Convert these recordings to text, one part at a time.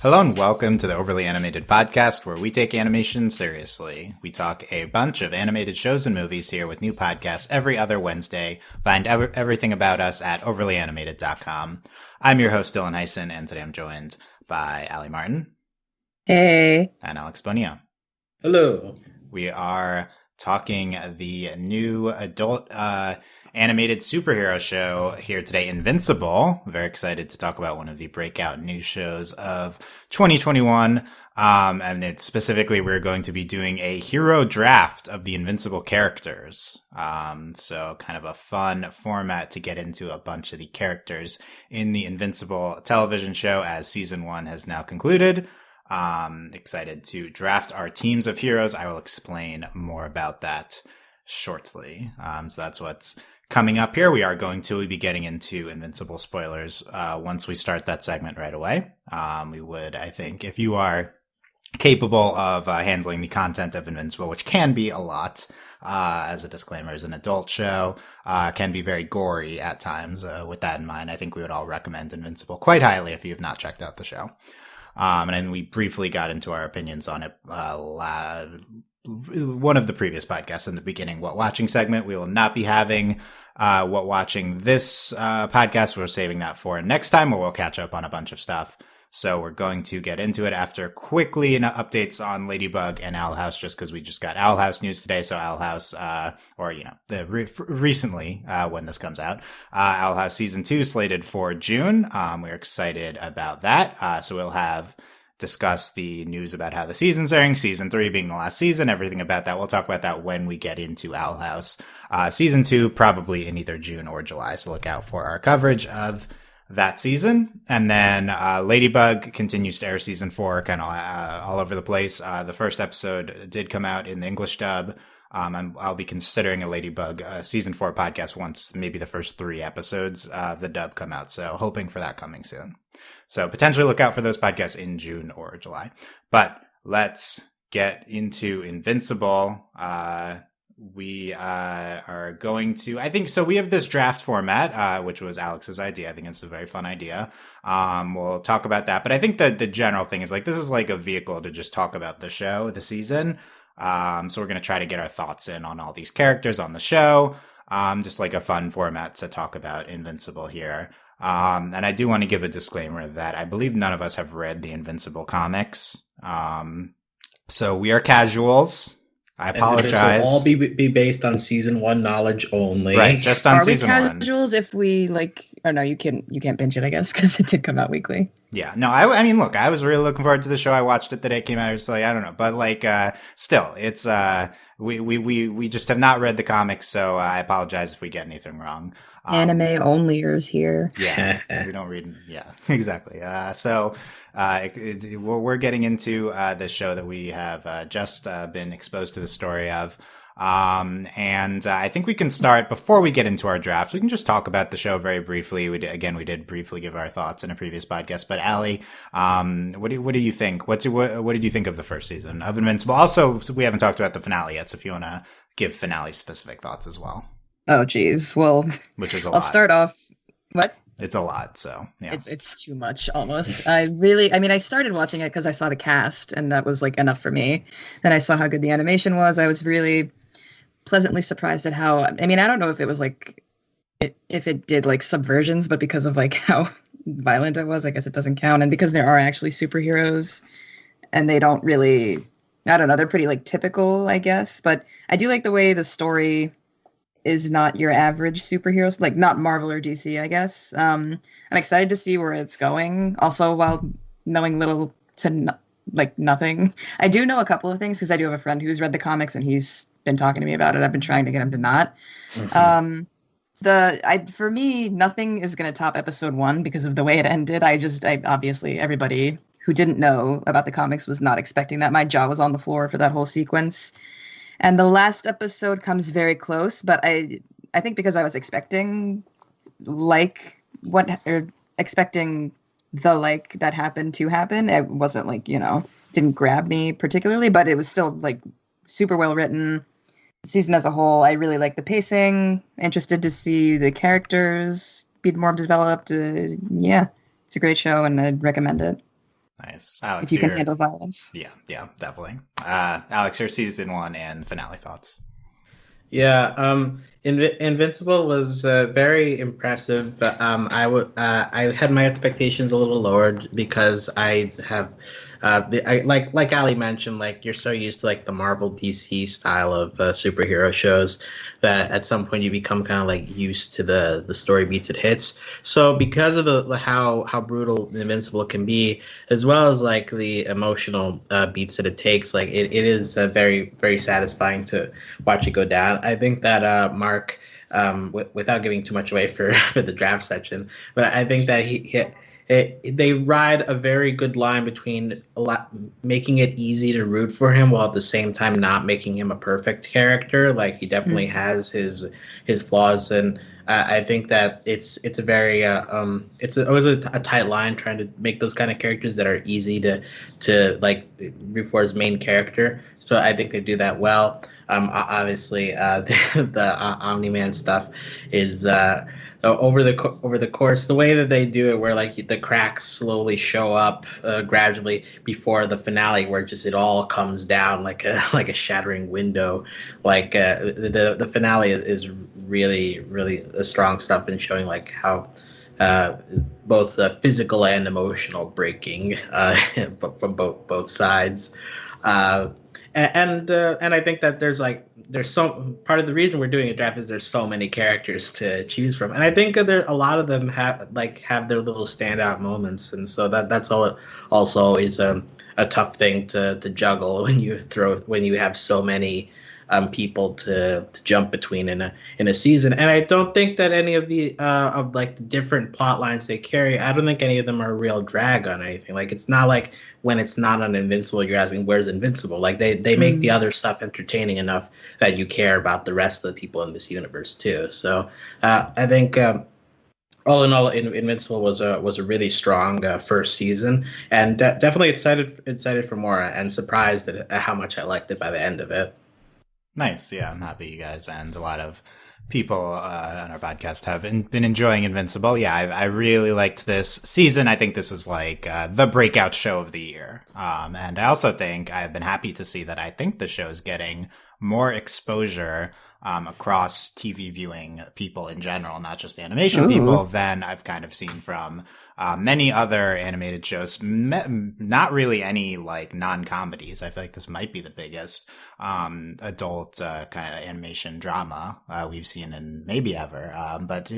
Hello and welcome to the Overly Animated Podcast, where we take animation seriously. We talk a bunch of animated shows and movies here with new podcasts every other Wednesday. Find everything about us at overlyanimated.com. I'm your host, Dylan Hysen, and today I'm joined by Aly Martin. Hey. And Alex Bonilla. Hello. We are talking the new adult animated superhero show here today, Invincible. Very excited to talk about one of the breakout new shows of 2021. And specifically, we're going to be doing a hero draft of the Invincible characters. So kind of a fun format to get into a bunch of the characters in the Invincible television show, as season 1 has now concluded. Excited to draft our teams of heroes. I will explain more about that shortly. So that's what's coming up here. We are going to be getting into Invincible spoilers once we start that segment right away. We would, I think, if you are capable of handling the content of Invincible, which can be a lot, as a disclaimer, is an adult show, can be very gory at times. With that in mind, I think we would all recommend Invincible quite highly if you have not checked out the show. And then we briefly got into our opinions on it one of the previous podcasts in the beginning, What Watching segment. We will not be having What Watching this podcast. We're saving that for next time, where we'll catch up on a bunch of stuff. So we're going to get into it after quickly updates on Ladybug and Owl House, just because we just got Owl House news today. So Owl House, recently, when this comes out, Owl House season 2 slated for June. We're excited about that. So we'll discuss the news about how the season's airing, season 3 being the last season, everything about that. We'll talk about that when we get into Owl House. Season 2, probably in either June or July. So look out for our coverage of that season. And then Ladybug continues to air season 4, kind of all over the place. The first episode did come out in the English dub. I'll be considering a Ladybug season 4 podcast once maybe the first 3 episodes of the dub come out. So hoping for that coming soon. So potentially look out for those podcasts in June or July. But let's get into Invincible. We are going to, I think, so we have this draft format, which was Alex's idea. I think it's a very fun idea. We'll talk about that. But I think that the general thing is this is like a vehicle to just talk about the show, the season. So we're going to try to get our thoughts in on all these characters on the show. Just like a fun format to talk about Invincible here. And I do want to give a disclaimer that I believe none of us have read the Invincible comics. So we are casuals. I apologize. And this will all be based on season 1 knowledge only. Right, just on season 1. Are we casuals if we oh no, you can't binge it, I guess, because it did come out weekly. Yeah, no, I mean, look, I was really looking forward to the show. I watched it the day it came out. I was like, I don't know, but still, it's we just have not read the comics, so I apologize if we get anything wrong. Anime onlyers here. Yeah, we don't read. Yeah, exactly. So we're getting into this show that we have just been exposed to the story of. And I think we can start before we get into our draft. We can just talk about the show very briefly. We did briefly give our thoughts in a previous podcast. But Aly, what do you think? What did you think of the first season of Invincible? Also, we haven't talked about the finale yet, so if you want to give finale specific thoughts as well. Oh, geez. Well, which is I'll start off. What? It's a lot, so yeah. It's too much almost. I started watching it because I saw the cast, and that was enough for me. Then I saw how good the animation was. I was really pleasantly surprised at how, I don't know if it was if it did subversions, but because of how violent it was, I guess it doesn't count. And because there are actually superheroes and they don't really, I don't know, they're pretty typical, I guess. But I do like the way the story is not your average superheroes, not Marvel or DC, I guess. I'm excited to see where it's going. Also, while knowing little to nothing, I do know a couple of things because I do have a friend who's read the comics and he's been talking to me about it. I've been trying to get him to not. Mm-hmm. For me, nothing is going to top episode 1 because of the way it ended. I obviously everybody who didn't know about the comics was not expecting that. My jaw was on the floor for that whole sequence. And the last episode comes very close, but I think because I was expecting expecting that happened to happen, it wasn't didn't grab me particularly, but it was still super well written. The season as a whole, I really like the pacing. Interested to see the characters be more developed. Yeah, it's a great show, and I'd recommend it. Nice. Alex, if you can handle violence. Yeah, definitely. Alex, your season 1 and finale thoughts. Yeah, Invincible was very impressive. I had my expectations a little lowered because I have, like Ali mentioned, like you're so used to like the Marvel DC style of superhero shows that at some point you become kind of like used to the story beats it hits. So because of the how brutal Invincible can be, as well as like the emotional beats that it takes, like it is very very satisfying to watch it go down. I think that Mark, without giving too much away for, for the draft section, but I think that they ride a very good line between making it easy to root for him while at the same time not making him a perfect character. Like he definitely has his flaws, and I think that it's a very it's always a tight line trying to make those kind of characters that are easy to like root for his main character. So I think they do that well. Obviously, the Omni-Man stuff is over the course, the way that they do it, where like the cracks slowly show up gradually before the finale, where just it all comes down like a shattering window. Like the finale is really really strong stuff in showing like how both physical and emotional breaking from both sides. And I think that there's so part of the reason we're doing a draft is there's so many characters to choose from, and I think that a lot of them have their little standout moments, and so that's also is a tough thing to juggle when you have so many people to jump between in a season. And I don't think that any of the of like the different plot lines they carry, I don't think any of them are a real drag on anything. Like it's not like when it's not on Invincible you're asking where's Invincible. Like they make the other stuff entertaining enough that you care about the rest of the people in this universe too. So I think all in all, Invincible was a really strong first season, and definitely excited for more, and surprised at how much I liked it by the end of it. Nice. Yeah, I'm happy you guys and a lot of people on our podcast have been enjoying Invincible. Yeah, I really liked this season. I think this is like the breakout show of the year. And I also think I've been happy to see that I think the show is getting more exposure across TV viewing people in general, not just animation people, than I've kind of seen from many other animated shows. Not really any like non-comedies. I feel like this might be the biggest adult kind of animation drama we've seen in maybe ever. But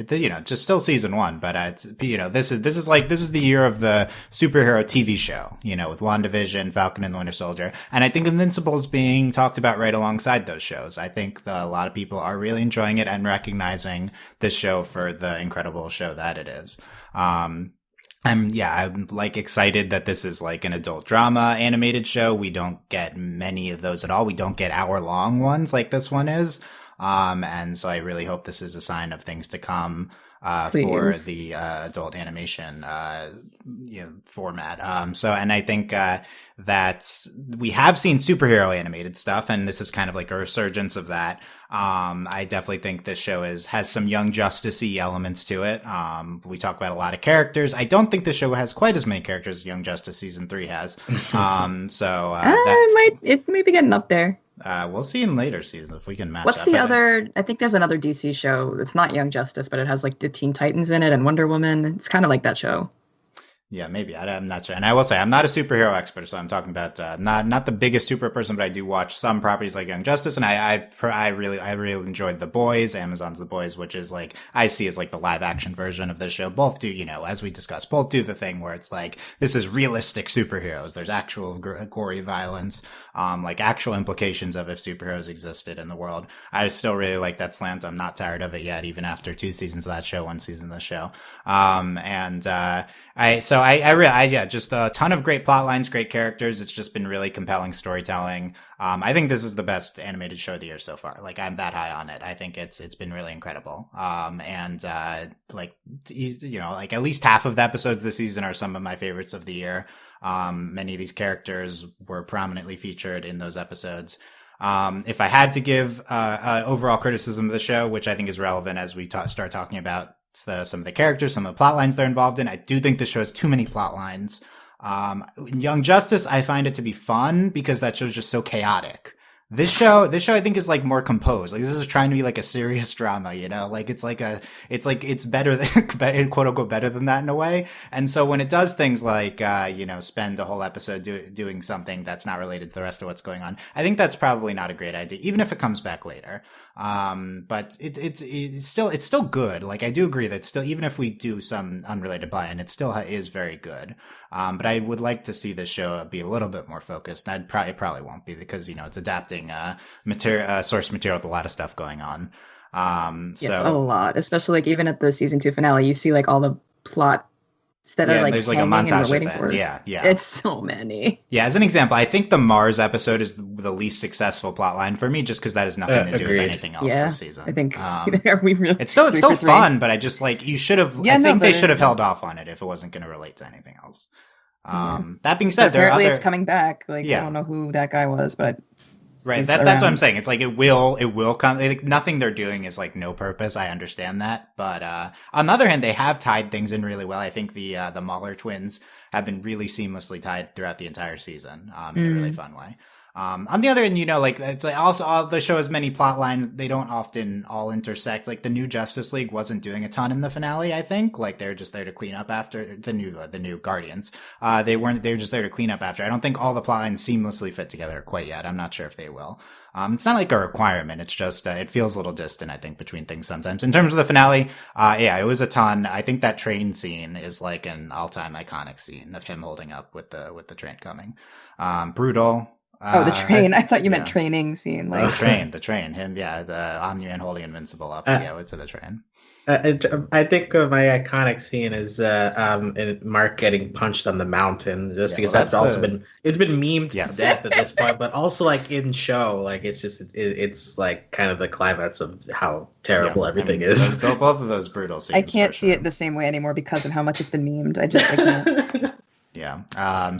just still season 1. But it's, this is the year of the superhero TV show. With WandaVision, Falcon and the Winter Soldier, and I think Invincible is being talked about right alongside those shows. I think a lot of people are really enjoying it and recognizing this show for the incredible show that it is. I'm like excited that this is like an adult drama animated show. We don't get many of those at all. We don't get hour-long ones like this one is. And so I really hope this is a sign of things to come for the adult animation format. And I think that we have seen superhero animated stuff, and this is kind of like a resurgence of that. I definitely think this show has some Young Justice-y elements to it. We talk about a lot of characters. I don't think the show has quite as many characters as Young Justice season 3 has. It might be getting up there. We'll see in later seasons if we can match What's up. the other? I think there's another DC show. It's not Young Justice, but it has like the Teen Titans in it and Wonder Woman. It's kind of like that show. Yeah, maybe. I'm not sure. And I will say, I'm not a superhero expert, so I'm talking about not the biggest super person, but I do watch some properties like Young Justice, and I really enjoyed The Boys, Amazon's The Boys, which is like, I see as like the live action version of this show. Both do, as we discussed, both do the thing where it's like, this is realistic superheroes. There's actual gory violence, like actual implications of if superheroes existed in the world. I still really like that slant. I'm not tired of it yet, even after 2 seasons of that show, 1 season of the show. Just a ton of great plot lines, great characters. It's just been really compelling storytelling. I think this is the best animated show of the year so far. Like, I'm that high on it. I think it's been really incredible. At least half of the episodes this season are some of my favorites of the year. Many of these characters were prominently featured in those episodes. If I had to give overall criticism of the show, which I think is relevant as we start talking about some of the characters, some of the plot lines they're involved in, I do think the show has too many plot lines. Young Justice, I find it to be fun because that show's just so chaotic. This show I think is like more composed. Like this is trying to be like a serious drama, you know, like it's better than quote unquote better than that in a way. And so when it does things like, spend a whole episode doing something that's not related to the rest of what's going on, I think that's probably not a great idea, even if it comes back later. But it's still good. Like I do agree that still, even if we do some unrelated buy-in, it still is very good. But I would like to see this show be a little bit more focused. It probably won't be because, it's adapting source material with a lot of stuff going on. It's a lot, especially like even at the season 2 finale, you see like all the plot that are like there's like a hanging and montage we're waiting of for. Yeah. It's so many. Yeah, as an example, I think the Mars episode is the least successful plotline for me, just because that has nothing to do with anything else this season. I think are we really? It's still fun, but I just like you should have. I think they should have held off on it if it wasn't going to relate to anything else. That being said, apparently it's coming back. Like I don't know who that guy was, but right. That's what I'm saying. It's like it will come. Like, nothing they're doing is like no purpose. I understand that, but on the other hand, they have tied things in really well. I think the Mauler Twins have been really seamlessly tied throughout the entire season in a really fun way. On the other end, like it's like also all the show has many plot lines. They don't often all intersect. Like the new Justice League wasn't doing a ton in the finale. I think like they're just there to clean up after the new Guardians. They were just there to clean up after. I don't think all the plot lines seamlessly fit together quite yet. I'm not sure if they will. It's not like a requirement. It's just it feels a little distant, I think, between things sometimes. In terms of the finale, it was a ton. I think that train scene is like an all-time iconic scene of him holding up with the train coming. Brutal. The train. I thought you meant training scene. Like the train. Him, the Omni-Man holding Invincible up to the train. I think my iconic scene is Mark getting punched on the mountain, just because that's also been memed to death at this point. But also like in show, like it's like kind of the climax of how terrible everything is. Both of those brutal scenes. I can't see it the same way anymore because of how much it's been memed. I just like can't. Yeah. The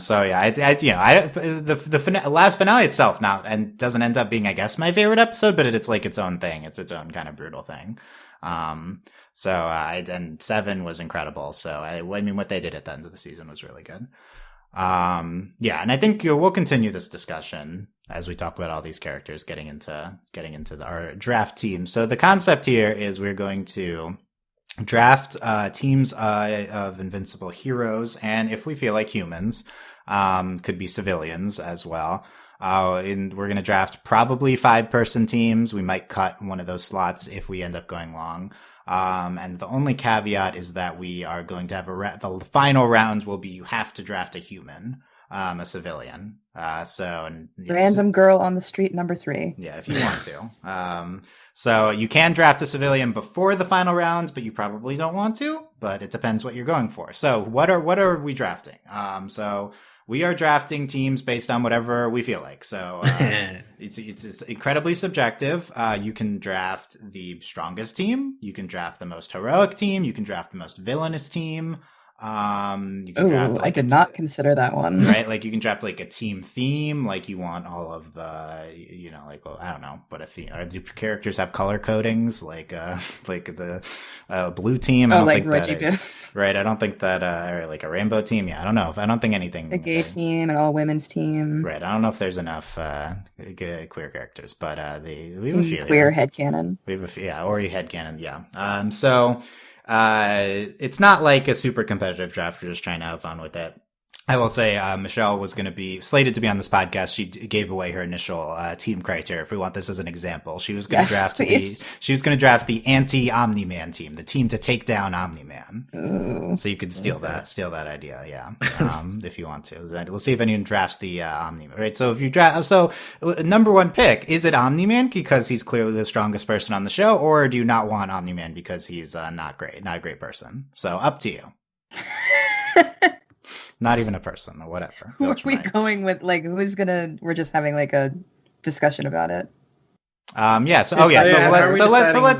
last finale itself and doesn't end up being, I guess, my favorite episode, but it's like its own thing. It's its own kind of brutal thing. And 7 was incredible. So I mean, what they did at the end of the season was really good. And I think we'll continue this discussion as we talk about all these characters getting into our draft team. So the concept here is we're going to draft teams of Invincible heroes, and if we feel like humans, could be civilians as well. And we're going to draft probably 5-person teams. We might cut one of those slots if we end up going long. And the only caveat is that we are going to have the final rounds will be you have to draft a human, a civilian. Random girl on the street, number 3. Yeah, if you want to. So you can draft a civilian before the final rounds, but you probably don't want to. But it depends what you're going for. So what are we drafting? So we are drafting teams based on whatever we feel like. So it's incredibly subjective. You can draft the strongest team. You can draft the most heroic team. You can draft the most villainous team. You can draft, I did not consider that one. Right? Like you can draft like a team theme, like you want all of the, I don't know, but a theme. Or do characters have color codings, like the blue team? I don't think Reggie that. Biff. Right? I don't think that. Or like a rainbow team. Yeah, I don't know. I don't think anything. A gay team, an all women's team. Right. I don't know if there's enough queer characters, but we have a few. Queer headcanon. We have a few. Yeah, or headcanon. Yeah. So. It's not like a super competitive draft. We're just trying to have fun with it. I will say, Michelle was going to be slated to be on this podcast. She gave away her initial team criteria. If we want this as an example, she was going to draft the anti Omni-Man team, the team to take down Omni-Man. Ooh, so you could steal that idea, if you want to. We'll see if anyone drafts the Omni-Man. Right. So if you draft, number 1 pick, is it Omni-Man because he's clearly the strongest person on the show, or do you not want Omni-Man because he's not a great person? So up to you. Not even a person or whatever. Who are we going with? Like, we're just having like a discussion about it. Let's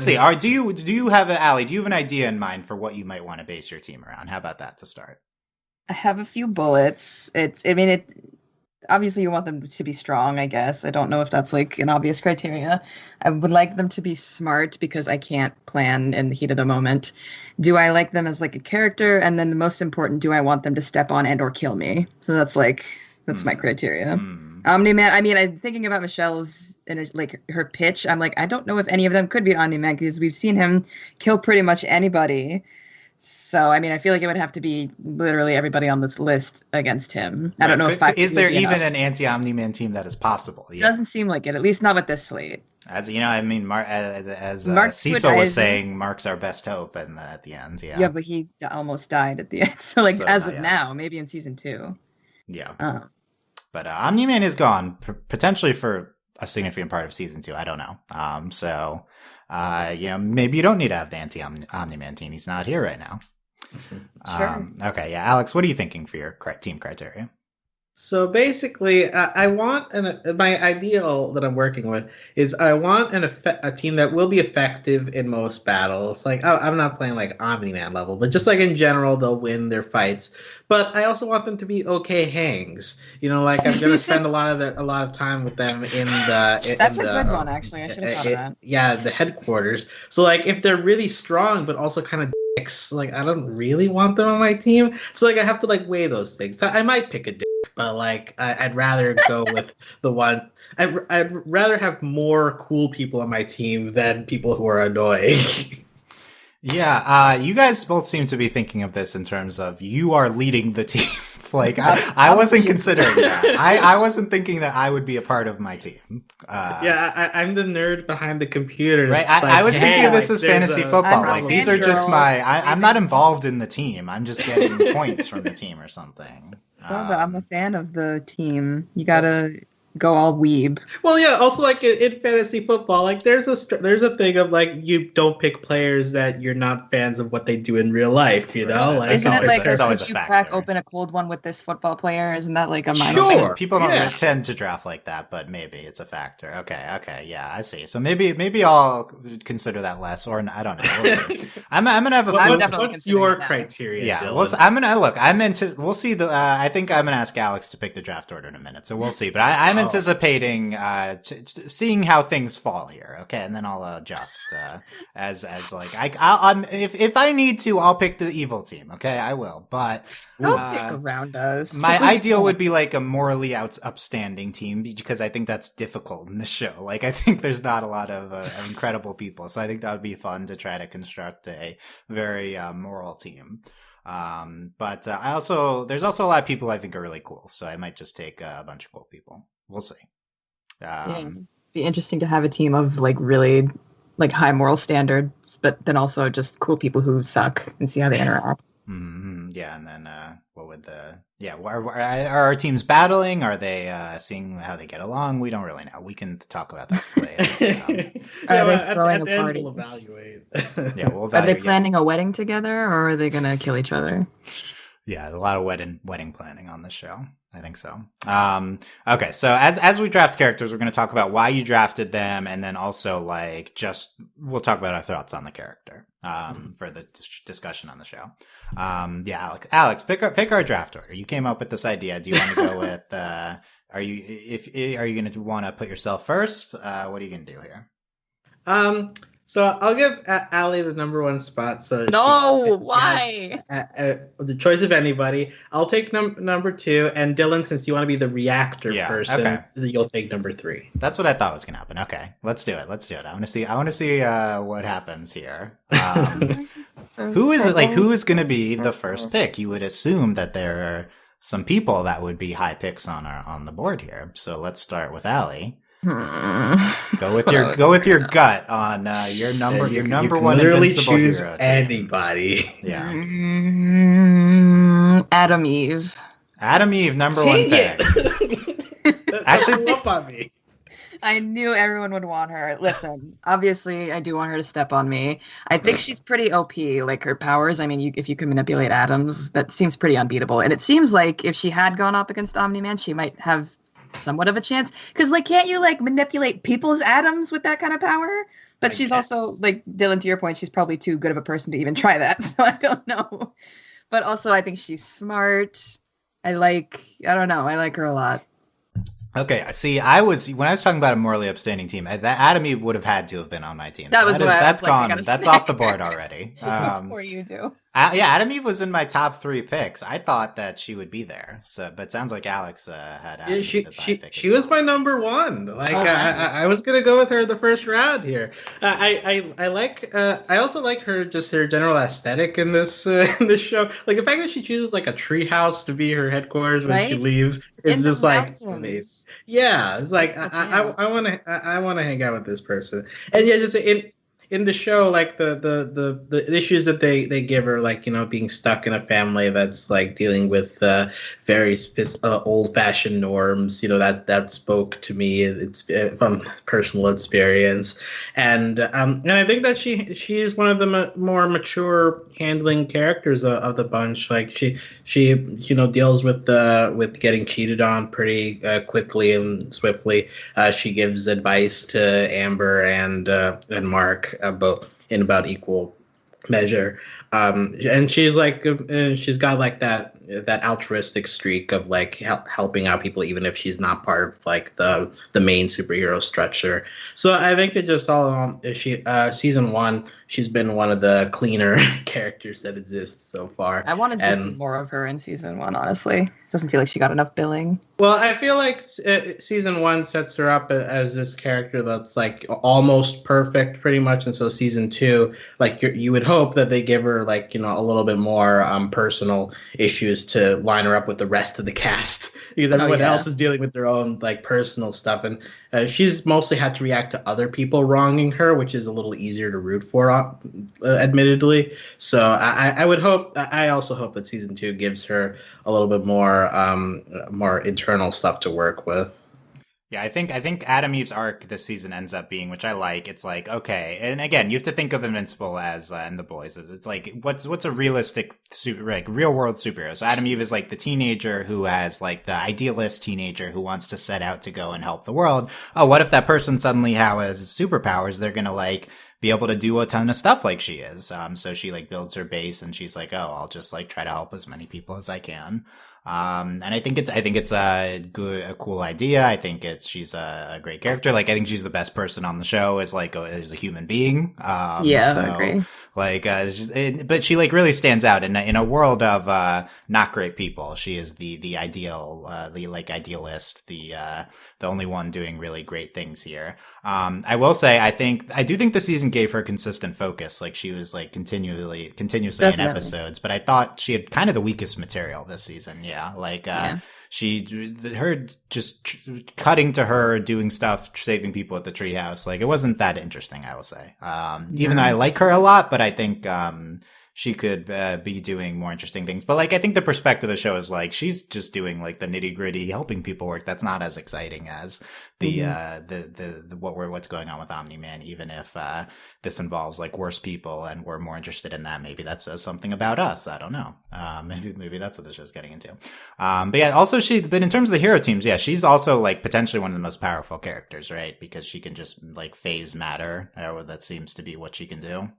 see. Do you have Aly? Do you have an idea in mind for what you might want to base your team around? How about that to start? I have a few bullets. obviously you want them to be strong, I guess. I don't know if that's like an obvious criteria. I would like them to be smart because I can't plan in the heat of the moment. Do I like them as like a character? And then the most important, do I want them to step on and or kill me? So that's my criteria. Omni-Man, I mean, I'm thinking about Michelle's like her pitch. I'm like, I don't know if any of them could be Omni-Man because we've seen him kill pretty much anybody. So, I mean, I feel like it would have to be literally everybody on this list against him. I don't know if is there even an anti-Omni-Man team that is possible? Yeah. Doesn't seem like it, at least not with this slate. As you know, I mean, Cecil was saying, Mark's our best hope, and at the end, yeah. Yeah, but he almost died at the end. So, as of now, maybe in season 2. Yeah. But Omni-Man is gone, potentially for a significant part of season 2. I don't know. So, maybe you don't need to have the anti-Omni-Man team. He's not here right now. Sure. Okay, yeah. Alex, what are you thinking for your team criteria? So basically, I want my ideal that I'm working with is I want a team that will be effective in most battles. Like I'm not playing like Omni-Man level, but just like in general, they'll win their fights. But I also want them to be okay hangs. Like I'm gonna spend a lot of time with them in the. That's a good one, actually. I should have thought of that. Yeah, the headquarters. So like if they're really strong, but also kind of dicks, like I don't really want them on my team. So like I have to like weigh those things. I might pick a dick. But like I'd rather go with the one. I'd rather have more cool people on my team than people who are annoying. Yeah, you guys both seem to be thinking of this in terms of you are leading the team. Like I wasn't considering that. I wasn't thinking that I would be a part of my team. I'm the nerd behind the computer. Right. I was thinking of this as fantasy football. Like these are just I'm not involved in the team. I'm just getting points from the team or something. But I'm a fan of the team. You gotta go all weeb. Well, yeah. Also, like in fantasy football, like there's a thing of like you don't pick players that you're not fans of what they do in real life. Like isn't it like could you crack open a cold one with this football player? Isn't that like a minor thing? Sure. People don't really tend to draft like that, but maybe it's a factor. Okay, yeah, I see. So maybe I'll consider that less, or I don't know. We'll see. I'm gonna have a. What's your criteria? Yeah, Dylan? I'm gonna look. We'll see. I think I'm gonna ask Alex to pick the draft order in a minute, so we'll see. But I'm anticipating seeing how things fall here. Okay, and then I'll adjust as like I'll if I need to, I'll pick the evil team. Okay, I will. But don't pick around us. My ideal would be like a morally upstanding team because I think that's difficult in the show. Like I think there's not a lot of incredible people, so I think that would be fun to try to construct a very moral team. But there's also a lot of people I think are really cool, so I might just take a bunch of cool people. We'll see. Be interesting to have a team of like really like high moral standards, but then also just cool people who suck and see how they interact. Mm-hmm. Yeah, and then what would are our teams battling? Are they seeing how they get along? We don't really know. We can talk about that later. At the end, we'll evaluate. Yeah, we'll evaluate. Are they planning a wedding together, or are they gonna kill each other? Yeah, a lot of wedding planning on this show. I think so. Okay, so as we draft characters, we're going to talk about why you drafted them, and then also we'll talk about our thoughts on the character for the discussion on the show. Alex, pick our draft order. You came up with this idea. Do you want to go with? Are you going to want to put yourself first? What are you going to do here? So I'll give Aly the number one spot. So why? The choice of anybody. I'll take number 2, and Dylan, since you want to be the reactor person, you'll take number 3. That's what I thought was gonna happen. Okay, let's do it. I want to see what happens here. Who is gonna be the first pick? You would assume that there are some people that would be high picks on the board here. So let's start with Aly. Go with your gut on your number one Invincible choose hero team. Anybody. Yeah. Adam Eve, number one pick. Actually, up on me. I knew everyone would want her. Listen, obviously, I do want her to step on me. I think she's pretty OP. Like her powers. I mean, if you can manipulate atoms, that seems pretty unbeatable. And it seems like if she had gone up against Omni-Man, she might have somewhat of a chance, because like can't you like manipulate people's atoms with that kind of power? But she's also like, Dylan, to your point, she's probably too good of a person to even try that, so I don't know. But also I think she's smart. I like her a lot. Okay, see, when I was talking about a morally abstaining team, that Adam Eve would have had to have been on my team. That was what that's I was like, gone. That's off the board already. Before you do. Yeah, Adam Eve was in my top 3 picks. I thought that she would be there. So, but it sounds like Alex had Adam Eve as high pick. She was my number 1. Like I was gonna go with her the first round here. I also like her general aesthetic in this show. Like the fact that she chooses like a treehouse to be her headquarters when she leaves is just like amazing. Yeah, it's like I want to hang out with this person, and yeah, just in the show, like the issues that they give her, like, you know, being stuck in a family that's like dealing with very old-fashioned norms, you know, that spoke to me. It's from personal experience, and I think that she is one of the more mature handling characters of the bunch. Like she you know deals with getting cheated on pretty quickly and swiftly. She gives advice to Amber and Mark both in about equal measure. And she's like, she's got like that altruistic streak of like helping out people, even if she's not part of like the main superhero structure. So I think that just all in all, season 1, she's been one of the cleaner characters that exists so far. I wanted to see more of her in season 1, honestly. Doesn't feel like she got enough billing. Well, I feel like season 1 sets her up as this character that's like almost perfect, pretty much, and so season 2, like you would hope that they give her like, you know, a little bit more personal issues to line her up with the rest of the cast, because everyone else is dealing with their own like personal stuff, and she's mostly had to react to other people wronging her, which is a little easier to root for, admittedly. So I also hope that season 2 gives her a little bit more internal stuff to work with. Yeah, I think Adam Eve's arc this season ends up being, which I like. It's like, okay, and again, you have to think of Invincible as and the boys as it's like what's a realistic real world superhero. So Adam Eve is like the teenager who has like the idealist teenager who wants to set out to go and help the world. Oh, what if that person suddenly has superpowers? They're gonna like be able to do a ton of stuff like she is. So she like builds her base and she's like, oh, I'll just like try to help as many people as I can. And I think it's a cool idea. I think she's a great character. Like, I think she's the best person on the show as a human being. I agree. Like, but she like really stands out in a world of, not great people. She is the ideal, the like idealist, the only one doing really great things here. I will say, I do think the season gave her consistent focus. Like, she was like continuously Definitely. In episodes, but I thought she had kind of the weakest material this season. Yeah. Like, her just cutting to her doing stuff, saving people at the treehouse. Like, it wasn't that interesting, I will say. Even though I like her a lot, but I think, she could be doing more interesting things. But like, I think the perspective of the show is like, she's just doing like the nitty gritty helping people work. That's not as exciting as what's going on with Omni-Man, even if this involves like worse people and we're more interested in that. Maybe that says something about us. I don't know. Maybe that's what the show's getting into. But yeah, also but in terms of the hero teams, yeah, she's also like potentially one of the most powerful characters, right? Because she can just like phase matter. That seems to be what she can do.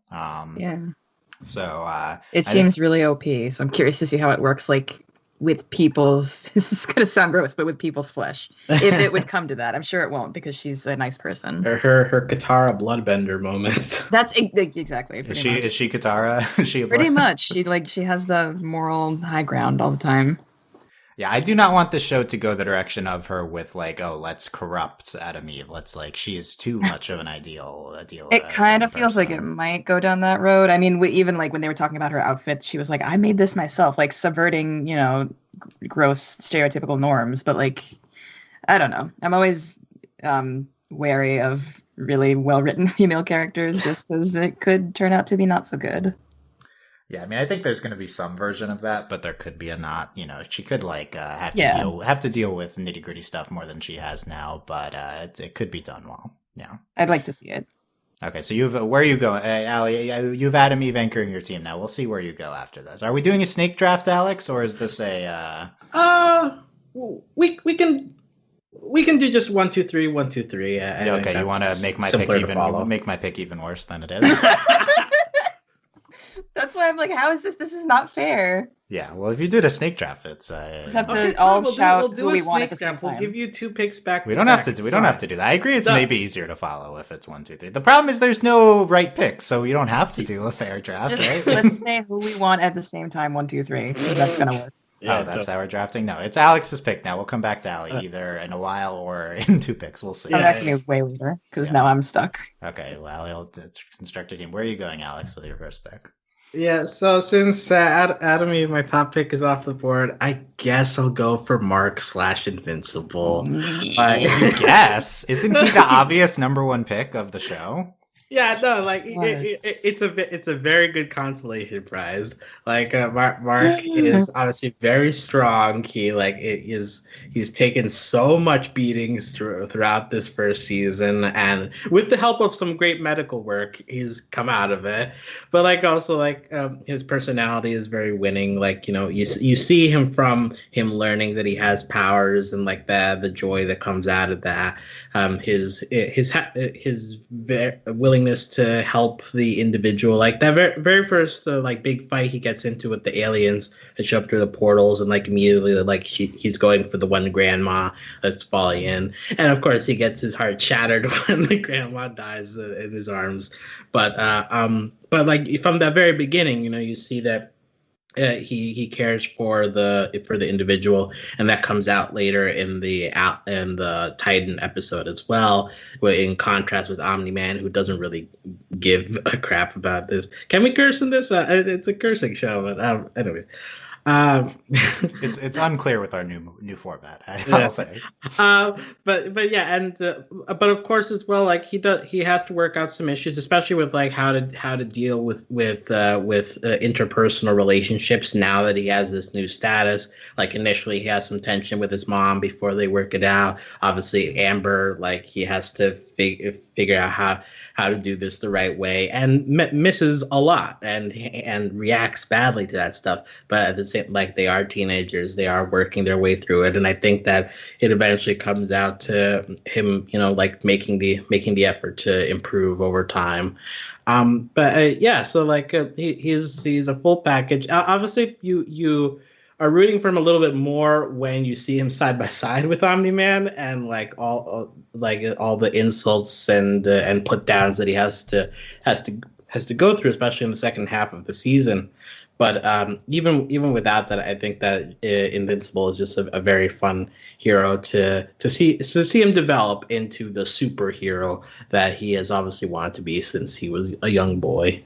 So it seems really OP. So I'm curious to see how it works, like with people's. This is gonna sound gross, but with people's flesh, if it would come to that. I'm sure it won't, because she's a nice person. Her Katara bloodbender moment. That's exactly. Is she Katara? Is she pretty much? She has the moral high ground all the time. Yeah, I do not want the show to go the direction of her with like, oh, let's corrupt Adam Eve. Let's like, she is too much of an ideal. It kind of feels like it might go down that road. I mean, even like when they were talking about her outfit, she was like, I made this myself, like subverting, you know, gross stereotypical norms. But like, I don't know. I'm always wary of really well-written female characters just because it could turn out to be not so good. Yeah, I mean, I think there's going to be some version of that, but there could be a not. You know, she could like have to deal with nitty gritty stuff more than she has now, but it could be done well. Yeah, I'd like to see it. Okay, so where are you going, Aly? You've Adam Eve anchoring your team now. We'll see where you go after this. Are we doing a snake draft, Alex, or is this a? We can do just 1, 2, 3, 1, 2, 3. Okay, you want to make my pick even worse than it is. That's why I'm like, how is this? This is not fair. Yeah, well, if you did a snake draft, it's Have to all shout who we want at the same time. We'll give you 2 picks back. We don't have to do that. I agree. It's maybe easier to follow if it's 1, 2, 3. The problem is there's no right pick, so you don't have to do a fair draft, right? Let's say who we want at the same time. 1, 2, 3. That's gonna work. Yeah, that's how we're drafting. No, it's Alex's pick now. We'll come back to Aly either in a while or in 2 picks. We'll see. Come back to me way later because now I'm stuck. Okay, well, Aly will construct a team. Where are you going, Alex, with your first pick? Yeah, so since Adam, my top pick is off the board, I guess I'll go for Mark/Invincible. Yes, isn't he the obvious number 1 pick of the show? Yeah, no, like it's a very good consolation prize. Like Mark is obviously very strong. He's taken so much beatings throughout this first season, and with the help of some great medical work, he's come out of it. But his personality is very winning. You see him from him learning that he has powers and the joy that comes out of that. His willingness to help the individual, like that very first big fight he gets into with the aliens that show up through the portals, and immediately he's going for the one grandma that's falling in, and of course he gets his heart shattered when the grandma dies in his arms. But from that very beginning, you see that he cares for the individual, and that comes out later in the Titan episode as well. In contrast with Omni-Man, who doesn't really give a crap about this. Can we curse in this? It's a cursing show, but anyway. It's unclear with our new format. I'll say. But yeah, and but of course as well, he has to work out some issues, especially with how to deal with interpersonal relationships now that he has this new status. Initially he has some tension with his mom before they work it out. Obviously Amber, he has to figure out how to do this the right way, and misses a lot and reacts badly to that stuff. But at the same, they are teenagers, they are working their way through it, and I think that it eventually comes out to him, making the effort to improve over time. He's a full package. Obviously, you are rooting for him a little bit more when you see him side by side with Omni-Man, and all the insults and put downs that he has to go through, especially in the second half of the season. But even without that, I think that Invincible is just a very fun hero to see him develop into the superhero that he has obviously wanted to be since he was a young boy.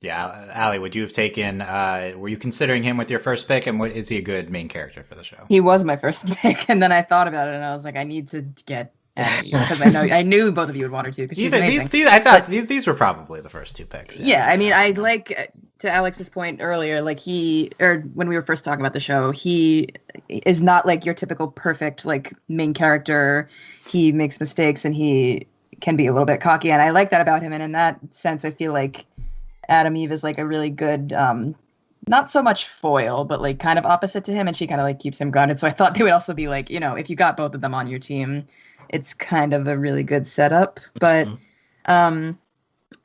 Yeah, Aly, would you have taken? Were you considering him with your first pick? And is he a good main character for the show? He was my first pick, and then I thought about it, and I was like, I need to get Aly because I knew both of you would want her to. Because she's amazing. I thought these were probably the first 2 picks. Yeah, I mean, to Alex's point earlier, when we were first talking about the show, he is not your typical perfect main character. He makes mistakes, and he can be a little bit cocky, and I like that about him. And in that sense, I feel like Adam Eve is a really good, not so much foil, but kind of opposite to him, and she kind of keeps him grounded. So I thought they would also be if you got both of them on your team, it's kind of a really good setup. But I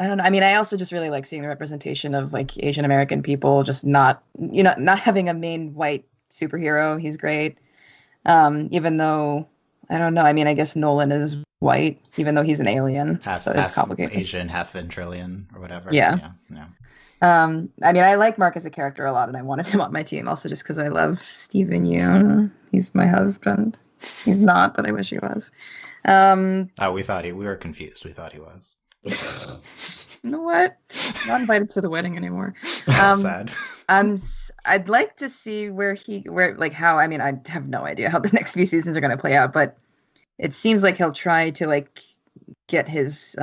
don't know. I mean, I also just really like seeing the representation of Asian American people, just not having a main white superhero. He's great. Even though I don't know. I mean, I guess Nolan is white, even though he's an alien. So it's complicated. Asian, half Ventrilian, or whatever. Yeah. I mean, I like Mark as a character a lot, and I wanted him on my team also just because I love Steven Yeun. He's my husband. He's not, but I wish he was. We were confused. We thought he was. You know what? I'm not invited to the wedding anymore. Sad. I'd like to see how. I mean, I have no idea how the next few seasons are going to play out, but it seems like he'll try to get his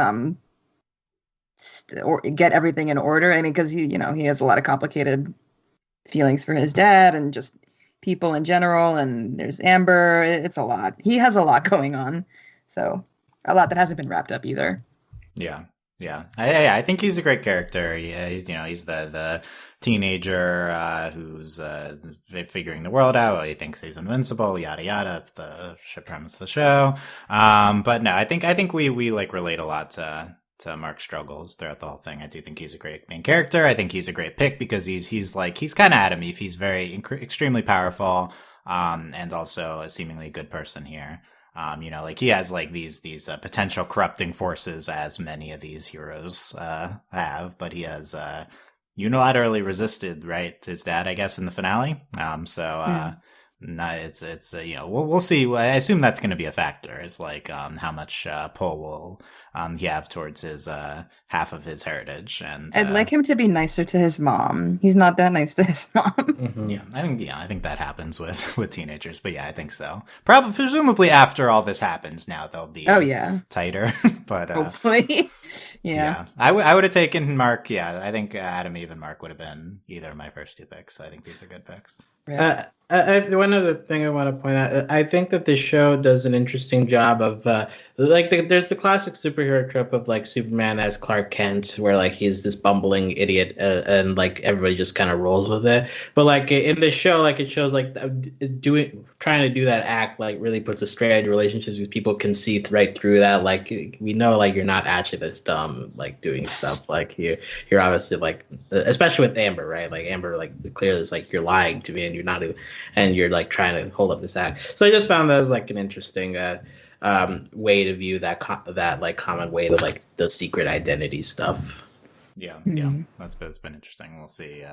or get everything in order. I mean, because he has a lot of complicated feelings for his dad and just people in general. And there's Amber. It's a lot. He has a lot going on, so a lot that hasn't been wrapped up either. Yeah. I think he's a great character. Yeah, he's the teenager who's figuring the world out. He thinks he's invincible. Yada yada. That's the premise of the show. But no, I think we relate a lot to Mark struggles throughout the whole thing. I do think he's a great main character. I think he's a great pick because he's kind of Adam Eve. He's very extremely powerful, and also a seemingly good person here. Like he has like these potential corrupting forces, as many of these heroes have, but he has unilaterally resisted, right, his dad, I guess, in the finale. No, it's we'll see. I assume that's going to be a factor. Is like how much pull will he have towards his half of his heritage. And I'd like him to be nicer to his mom. He's not that nice to his mom. Mm-hmm. I think that happens with teenagers. But yeah, I think so. Presumably after all this happens, now they'll be tighter. But hopefully, yeah. I would have taken Mark. Yeah, I think Adam, Eve, and Mark would have been either of my first two picks. So I think these are good picks. One other thing I want to point out, I think that this show does an interesting job of there's the classic superhero trope of like Superman as Clark Kent, where like he's this bumbling idiot and like everybody just kind of rolls with it. But like in this show, like it shows like trying to do that act like really puts a strain in relationships with people can see right through that. Like we know like you're not actually this dumb like doing stuff. Like you're obviously like, especially with Amber, right? Like Amber like clearly is like you're lying to me and you're not even, and you're like trying to hold up this act. So I just found that as like an interesting way to view that like common way to like the secret identity stuff. Yeah, that's been interesting. We'll see.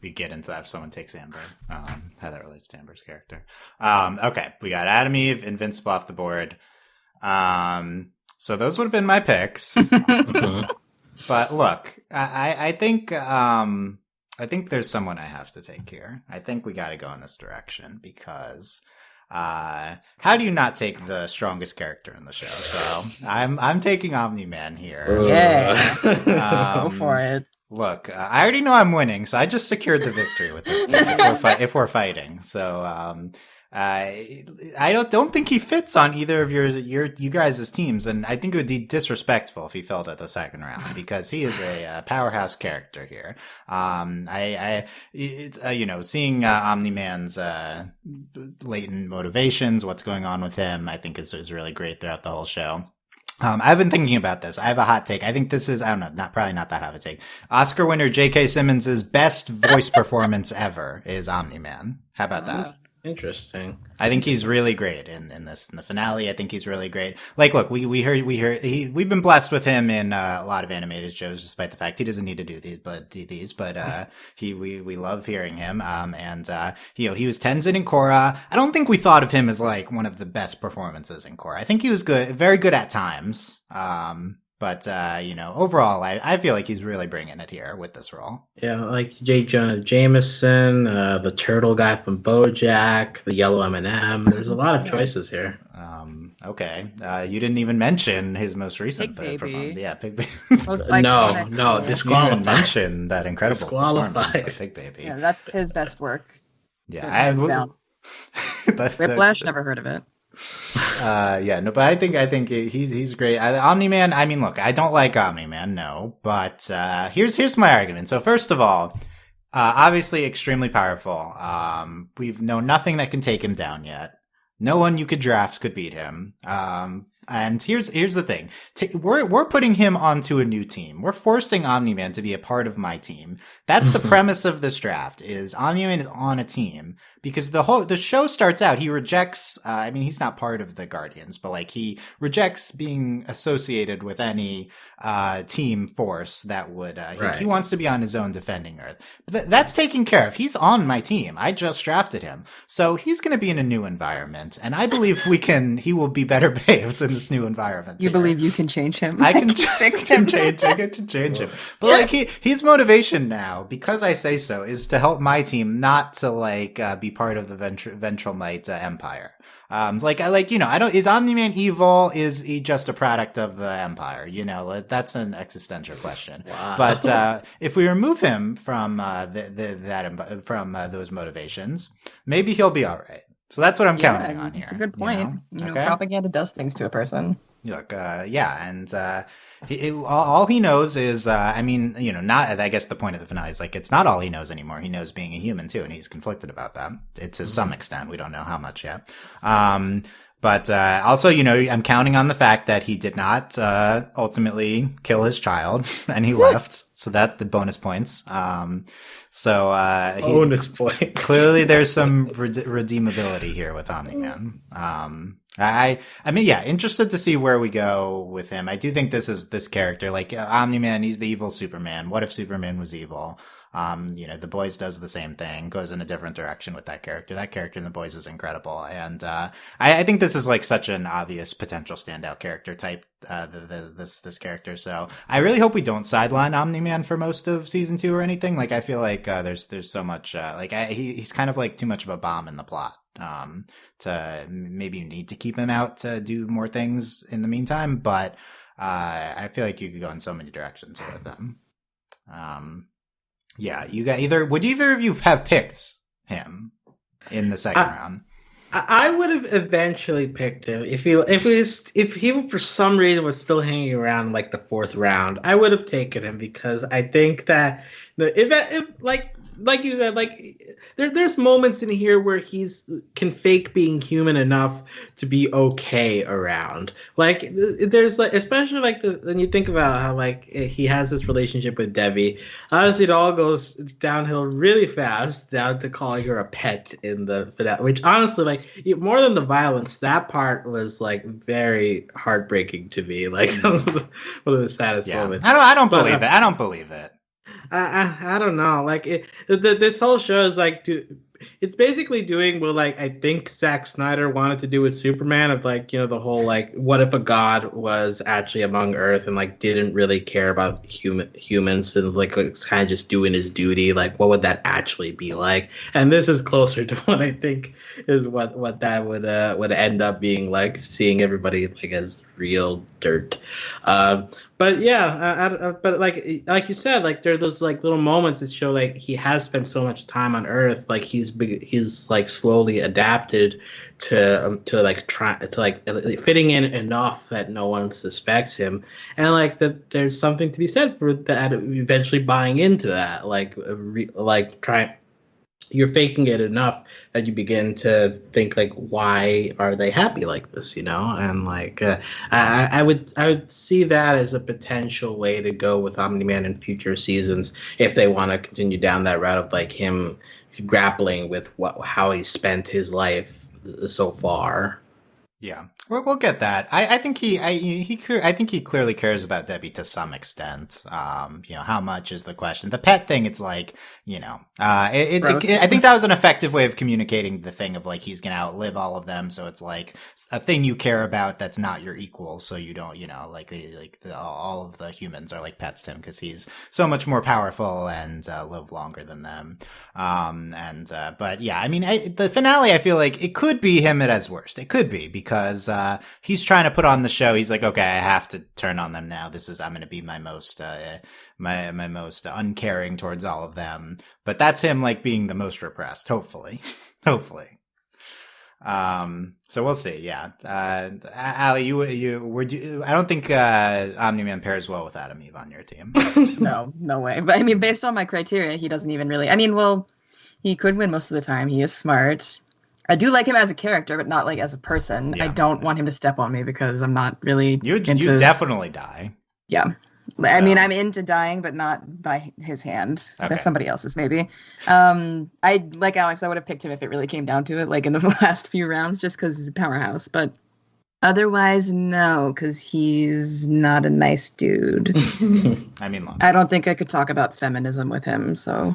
We get into that if someone takes Amber, how that relates to Amber's character. Okay, we got Adam Eve, Invincible off the board. So those would have been my picks. But look, I think there's someone I have to take here. I think we got to go in this direction because how do you not take the strongest character in the show? So I'm taking Omni-Man here. Yeah, go for it. Look, I already know I'm winning, so I just secured the victory with this pick if we're fighting. So I don't think he fits on either of you guys' teams, and I think it would be disrespectful if he fell to the second round because he is a powerhouse character here. Seeing Omni-Man's latent motivations, what's going on with him, I think is really great throughout the whole show. I've been thinking about this. I have a hot take. I think this is, I don't know, probably not that hot of a take. Oscar winner J.K. Simmons' best voice performance ever is Omni-Man. How about that? Interesting. I think he's really great in the finale. I think he's really great. Like, look, we've been blessed with him in a lot of animated shows, despite the fact he doesn't need to do these, but we love hearing him. He was Tenzin in Korra. I don't think we thought of him as like one of the best performances in Korra. I think he was good, very good at times. But overall, I feel like he's really bringing it here with this role. Yeah, like J. Jonah Jameson, the turtle guy from BoJack, the yellow M&M. There's a lot of choices here. Okay. You didn't even mention his most recent Pig performance. Yeah, Pig Baby. No, disqualified. You didn't mention that incredible performance of Pig Baby. Yeah, that's his best work. Yeah, Whiplash, never heard of it. But I think he's great. Omni-Man, I mean, look, I don't like Omni-Man, no, but here's my argument. So first of all, obviously extremely powerful. We've known nothing that can take him down yet. No one you could draft could beat him. And here's the thing. We're putting him onto a new team. We're forcing Omni-Man to be a part of my team. That's the premise of this draft, is Omni-Man is on a team. Because the show starts out, he rejects, he's not part of the Guardians, but like he rejects being associated with any team force that would, he wants to be on his own defending Earth. But that's taken care of. He's on my team. I just drafted him. So he's going to be in a new environment. And I believe he will be better behaved in this new environment. You believe you can change him? I can fix him. I can change him. But like his motivation now, because I say so, is to help my team, not to like be part of the Ventralmite Empire. Is Omni-Man evil? Is he just a product of the Empire? That's an existential question. Wow. But if we remove him from those motivations, maybe he'll be all right. So that's what I'm counting on here. That's a good point. Propaganda does things to a person. Look, all he knows is, not, I guess the point of the finale is like, it's not all he knows anymore. He knows being a human too, and he's conflicted about that. To some extent. We don't know how much yet. But also, I'm counting on the fact that he did not ultimately kill his child, and he left. So that's the bonus points. Bonus points. Clearly, there's some redeemability here with Omni-Man. Interested to see where we go with him. I do think this character, like Omni-Man, he's the evil Superman. What if Superman was evil? The Boys does the same thing, goes in a different direction with that character. That character in The Boys is incredible. And, I think this is like such an obvious potential standout character type, this character. So I really hope we don't sideline Omni-Man for most of season 2 or anything. Like, I feel like, there's so much, he's kind of like too much of a bomb in the plot. To maybe you need to keep him out to do more things in the meantime. But, I feel like you could go in so many directions with him. Yeah, would either of you have picked him in the second round? I would have eventually picked him if he for some reason was still hanging around like the 4th round. I would have taken him because I think that if like you said, like there's moments in here where can fake being human enough to be okay around. Like there's like, especially like when you think about how like he has this relationship with Debbie. Honestly, it all goes downhill really fast down to calling her a pet for that. Which honestly, like more than the violence, that part was like very heartbreaking to me. Like that was one of the saddest moments. I don't believe it. I don't believe it. I don't know. Like this whole show is like, it's basically doing what like I think Zack Snyder wanted to do with Superman, of like, the whole like, what if a god was actually among Earth and like didn't really care about humans and like was kind of just doing his duty? Like, what would that actually be like? And this is closer to what I think is what that would end up being like, seeing everybody like as real dirt. But yeah, but like you said, like there are those like little moments that show like he has spent so much time on Earth, like he's like slowly adapted to fitting in enough that no one suspects him, and like that there's something to be said for that eventually buying into that, you're faking it enough that you begin to think like, why are they happy like this, and like I would see that as a potential way to go with Omni-Man in future seasons if they want to continue down that route of like him grappling with how he spent his life so far. Yeah, we'll get that. I think he clearly cares about Debbie to some extent. How much is the question? The pet thing, it's like, I think that was an effective way of communicating the thing of like, he's going to outlive all of them. So it's like a thing you care about that's not your equal. So you don't, all of the humans are like pets to him because he's so much more powerful and live longer than them. But yeah, I mean, the finale, I feel like it could be him at his worst. It could be because he's trying to put on the show. He's like, okay, I have to turn on them now. I'm going to be my most, my most uncaring towards all of them. But that's him like being the most repressed, hopefully. Hopefully. So we'll see. Yeah. Aly, I don't think, Omni-Man pairs well with Adam Eve on your team. No way. But I mean, based on my criteria, he doesn't even really, he could win most of the time. He is smart. I do like him as a character, but not like as a person. Yeah. I don't want him to step on me because I'm not really You definitely die. Yeah. So. I mean, I'm into dying, but not by his hand. Okay. Somebody else's, maybe. I like Alex. I would have picked him if it really came down to it, like in the last few rounds, just because he's a powerhouse. But otherwise, no, because he's not a nice dude. I don't think I could talk about feminism with him. So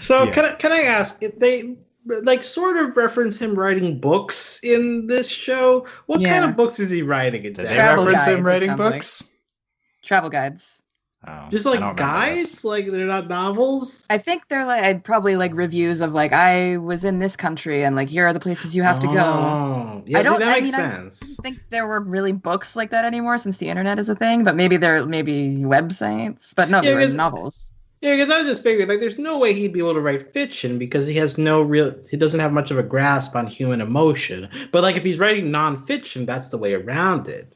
yeah. Can I ask if they like sort of reference him writing books in this show? What kind of books is he writing? Did they reference him writing books? Travel guides. Oh, just like guides, like they're not novels. I think they're like probably like reviews of like, I was in this country and like here are the places you have to go. Yeah, that makes sense. I don't think there were really books like that anymore since the internet is a thing, but maybe they're websites. But no, they're novels. Yeah, because I was just figuring, like, there's no way he'd be able to write fiction because he doesn't have much of a grasp on human emotion. But, like, if he's writing nonfiction, that's the way around it.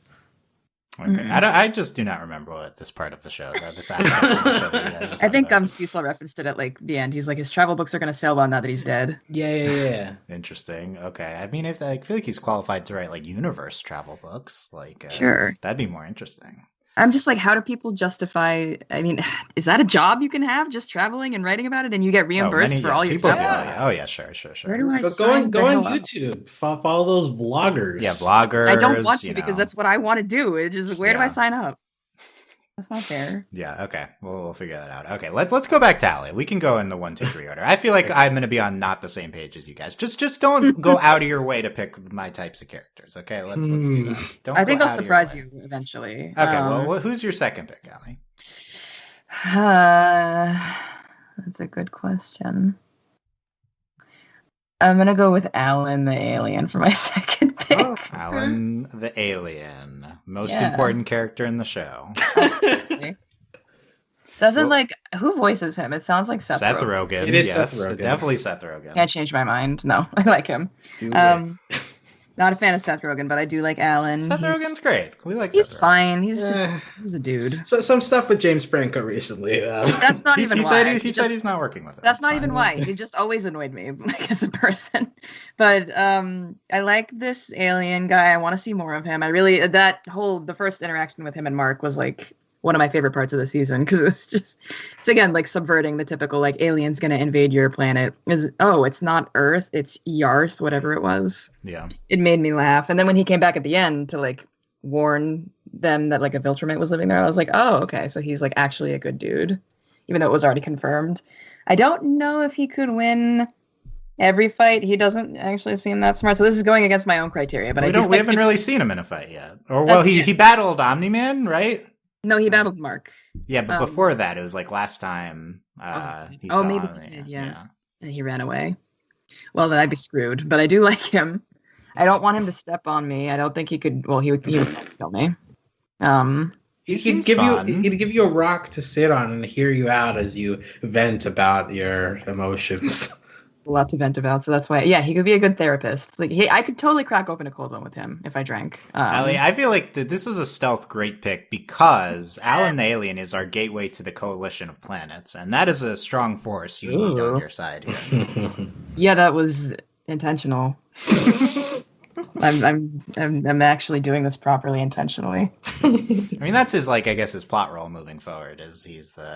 Okay. I just do not remember what this part of the show, this aspect of the show that you guys are I talking think about. Cecil referenced it at like the end. He's like, his travel books are going to sail well now that he's dead. Yeah. Interesting. Okay. I mean, if I feel like he's qualified to write like universe travel books, like Sure. that'd be more interesting. I'm just like, how do people justify? I mean, is that a job you can have, just traveling and writing about it, and you get reimbursed for all your people travel? do. Oh yeah, sure. Where do I Go sign on the hell up? YouTube. Follow those vloggers. Yeah, vloggers. I don't want to because that's what I want to do. It's just where do I Yeah. sign up? That's not fair. Yeah, okay. We'll figure that out. Okay, let's go back to Aly. We can go in the 1, 2, 3 order. I feel like I'm going to be on not the same page as you guys. Just don't go out of your way to pick my types of characters. Okay, let's do that. Don't. I think go I'll out of your surprise way. you eventually. Okay, well, who's your second pick, Aly? That's a good question. I'm gonna go with Alan the alien for my second pick. Oh. Alan the alien, most Yeah. important character in the show. Doesn't Well- who voices him? It sounds like Seth Rogen. Rogen. It is yes, Seth Rogen. definitely Seth Rogen. Can't change my mind. No, I like him. Not a fan of Seth Rogen, but I do like Alan. Seth Rogen's great. We like He's Seth Rogen. fine. He's a dude. So some stuff with James Franco recently. That's not even He why. said he's not working with it. That's It's not fine. even why. He just always annoyed me, like, as a person. But I like this alien guy. I want to see more of him. I really the first interaction with him and Mark was like one of my favorite parts of the season because it's again like subverting the typical like aliens gonna invade your planet. It's not Earth, it's Yarth, whatever it was. Yeah. It made me laugh. And then when he came back at the end to like warn them that like a Viltrumite was living there, I was like, oh, okay, so he's like actually a good dude, even though it was already confirmed. I don't know if he could win every fight. He doesn't actually seem that smart. So this is going against my own criteria. But we haven't really seen him in a fight yet. Or That's- he battled Omni-Man, right? No, he battled Mark. Yeah, but before that, it was like last time. He saw maybe him, he did. Yeah. And he ran away. Well, then I'd be screwed. But I do like him. I don't want him to step on me. I don't think he could. Well, he would kill me. He He'd seems give fun. he'd give you a rock to sit on and hear you out as you vent about your emotions. A lot to vent about, so that's why. Yeah, he could be a good therapist. Like, I could totally crack open a cold one with him if I drank. Aly, I feel like this is a stealth great pick because Alan the alien is our gateway to the coalition of planets, and that is a strong force you need on your side here. Yeah, that was intentional. I'm actually doing this properly intentionally. I mean, that's his his plot role moving forward. Is he's the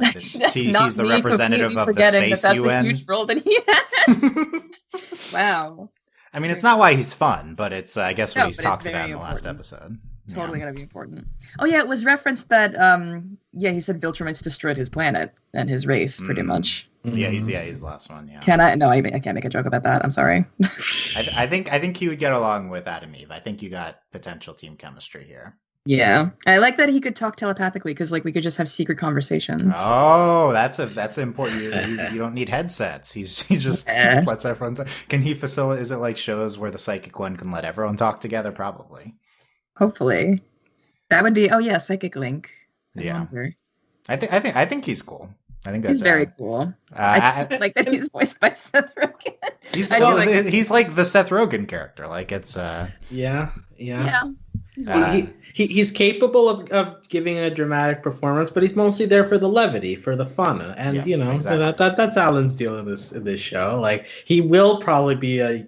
Not me representative completely of the forgetting space that's UN. a huge role that he has. Wow. I mean, it's not why he's fun, but it's I guess what No, he's but it's talked about very in the last important. episode. Totally gonna be important. Oh yeah, it was referenced that he said Viltrumites destroyed his planet and his race pretty much. Yeah, he's the last one. Yeah. Can I? No, I can't make a joke about that. I'm sorry. I think he would get along with Adam Eve. I think you got potential team chemistry here. Yeah, I like that he could talk telepathically because like we could just have secret conversations. Oh, that's important. You don't need headsets. He just lets everyone talk. Can he facilitate? Is it like shows where the psychic one can let everyone talk together? Probably. Hopefully, that would be. Oh yeah, psychic link. Yeah, I think he's cool. I think that's he's very cool. I like that he's voiced by Seth Rogen. He's like the Seth Rogen character. Like it's Yeah. He's He's capable of giving a dramatic performance, but he's mostly there for the levity, for the fun, and exactly. that's Alan's deal in this show. Like he will probably be a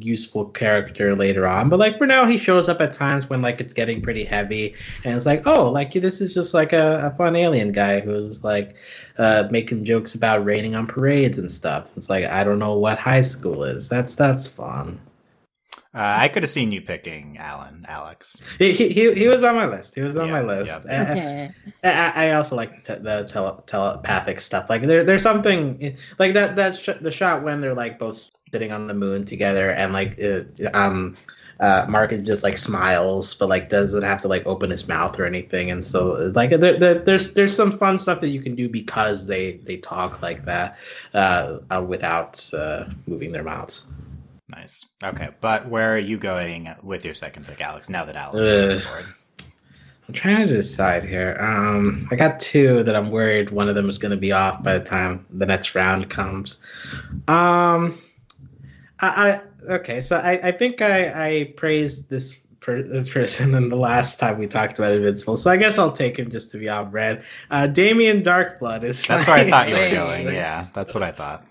useful character later on, but like for now, he shows up at times when like it's getting pretty heavy, and it's like, oh, like this is just like a fun alien guy who's like making jokes about raining on parades and stuff. It's like I don't know what high school is. That's fun. I could have seen you picking Alex. He was on my list. He was on my list. Yeah. I also like the telepathic stuff. Like there's something like the shot when they're like both sitting on the moon together, and like Mark is just like smiles, but like doesn't have to like open his mouth or anything. And so like there's some fun stuff that you can do because they talk like that without moving their mouths. Nice. Okay, but where are you going with your second pick, Alex? Now that Alex is on board, I'm trying to decide here. I got two that I'm worried one of them is going to be off by the time the next round comes. I think I praised this person than the last time we talked about Invincible, so I guess I'll take him just to be off-brand. Damien Darkblood is. That's where I thought you were Same. going. Yeah, that's what I thought.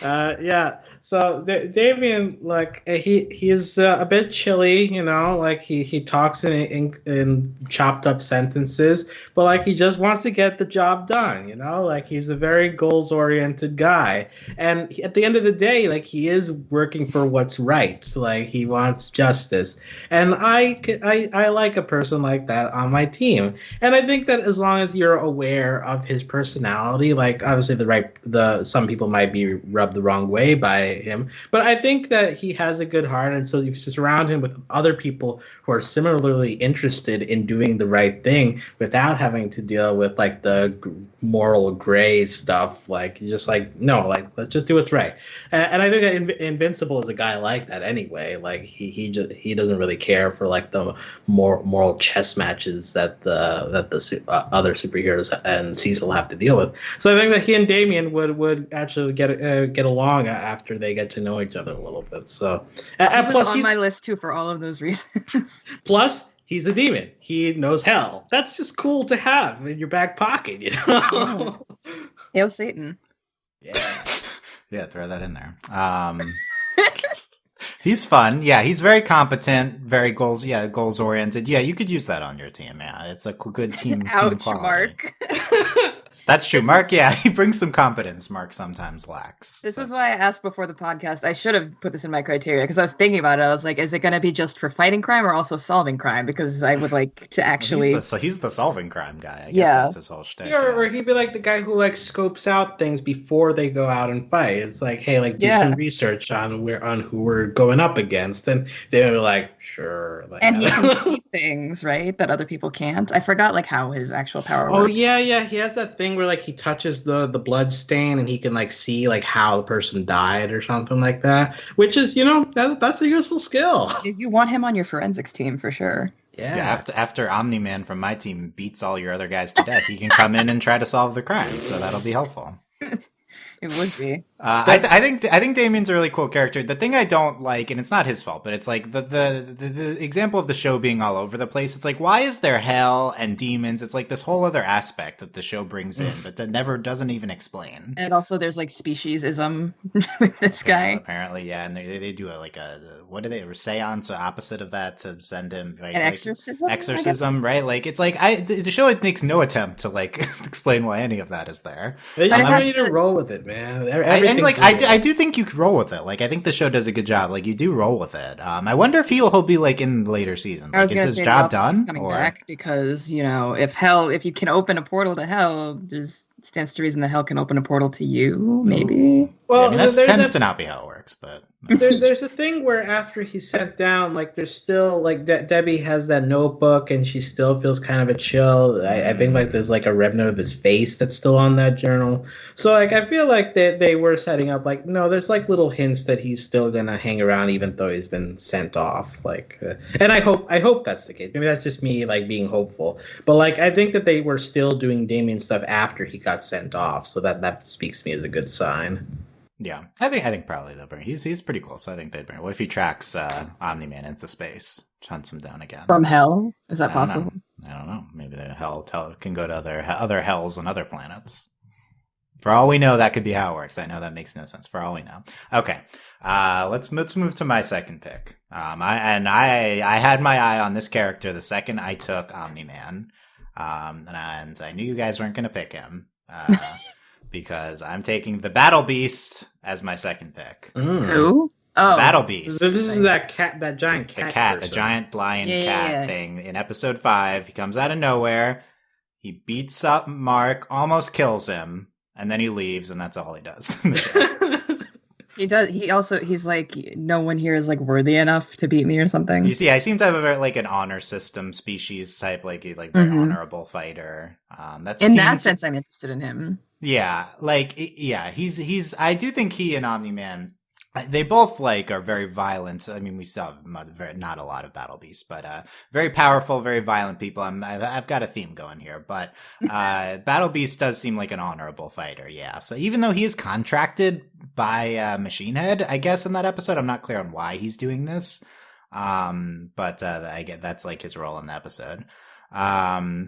Yeah. So Damien, like he's a bit chilly, you know, like he talks in chopped up sentences, but like he just wants to get the job done, you know, like he's a very goals oriented guy, and at the end of the day, like he is working for what's right, like he wants justice, and I like a person like that on my team, and I think that as long as you're aware of his personality, like obviously some people might be rubbed the wrong way by him, but I think that he has a good heart, and so you surround him with other people who are similarly interested in doing the right thing without having to deal with like the moral gray stuff. Like you just like, no, like let's just do what's right. And I think that Invincible is a guy like that anyway. Like he doesn't really care for like the moral chess matches that the other superheroes and Cecil have to deal with. So I think that he and Damien would actually get along after they get to know each other a little bit. So, and plus on my list too for all of those reasons. Plus, he's a demon. He knows hell. That's just cool to have in your back pocket, you know. Hail Satan. Yeah. Yeah, throw that in there. He's fun. Yeah, he's very competent, very goals oriented. Yeah, you could use that on your team. Yeah, it's a good team. Ouch, team Mark. That's true. Mark, yeah, he brings some competence Mark sometimes lacks. This was why I asked before the podcast. I should have put this in my criteria because I was thinking about it. I was like, is it going to be just for fighting crime or also solving crime? Because I would like to actually... he's the solving crime guy. I guess that's his whole shtick. Yeah, or he'd be like the guy who like scopes out things before they go out and fight. It's like, hey, like do some research on who we're going up against. And they were like, sure. Like, and he can see things, right, that other people can't. I forgot like how his actual power works. Oh, yeah. He has that thing where like he touches the blood stain and he can like see like how the person died or something like that, which is, you know, that's a useful skill. You want him on your forensics team for sure. Yeah, after Omni-Man from my team beats all your other guys to death, he can come in and try to solve the crime, so that'll be helpful. It would be. I think Damien's a really cool character. The thing I don't like, and it's not his fault, but it's like the example of the show being all over the place. It's like, why is there hell and demons? It's like this whole other aspect that the show brings in, but that never doesn't even explain. And also, there's like speciesism with this guy. Apparently, yeah, and they do what do they a seance or opposite of that to send him an exorcism? Exorcism, right? Like it's like the show makes no attempt to like explain why any of that is there. You need to roll with it, man. And like I do think you could roll with it. Like I think the show does a good job. Like you do roll with it. I wonder if he'll be like in later seasons. Like is his job done? He's coming back because you know if you can open a portal to hell, there's stands to reason that hell can open a portal to you. Maybe. Well, yeah, I mean, that tends to not be how it works, but there's a thing where after he's sent down, like there's still like Debbie has that notebook and she still feels kind of a chill. I think like there's like a remnant of his face that's still on that journal. So like I feel like they were setting up like no, there's like little hints that he's still gonna hang around even though he's been sent off. Like, and I hope that's the case. Maybe that's just me like being hopeful. But like I think that they were still doing Damien stuff after he got sent off, so that speaks to me as a good sign. Yeah, I think probably they'll bring. He's pretty cool, so I think they'd bring. What if he tracks Omni-Man into space, hunts him down again from hell? Is that possible? I don't know. Maybe the hell can go to other hells on other planets. For all we know, that could be how it works. I know that makes no sense. For all we know. Okay, let's move to my second pick. I had my eye on this character the second I took Omni-Man, and I knew you guys weren't going to pick him. Because I'm taking the Battle Beast as my second pick. Who? Oh, Battle Beast. This is that giant cat. The giant lion cat thing. In episode 5, he comes out of nowhere. He beats up Mark, almost kills him, and then he leaves, and that's all he does. He does. He's like, no one here is like worthy enough to beat me or something. You see, I seem to have a very like an honor system species type, like very honorable fighter. That sense, I'm interested in him. Yeah, he's. I do think he and Omni-Man, they both like are very violent. I mean, we still have not a lot of Battle Beasts, but very powerful, very violent people. I've got a theme going here, but Battle Beast does seem like an honorable fighter. Yeah, so even though he is contracted by Machine Head, I guess in that episode, I'm not clear on why he's doing this. But I get that's like his role in the episode. I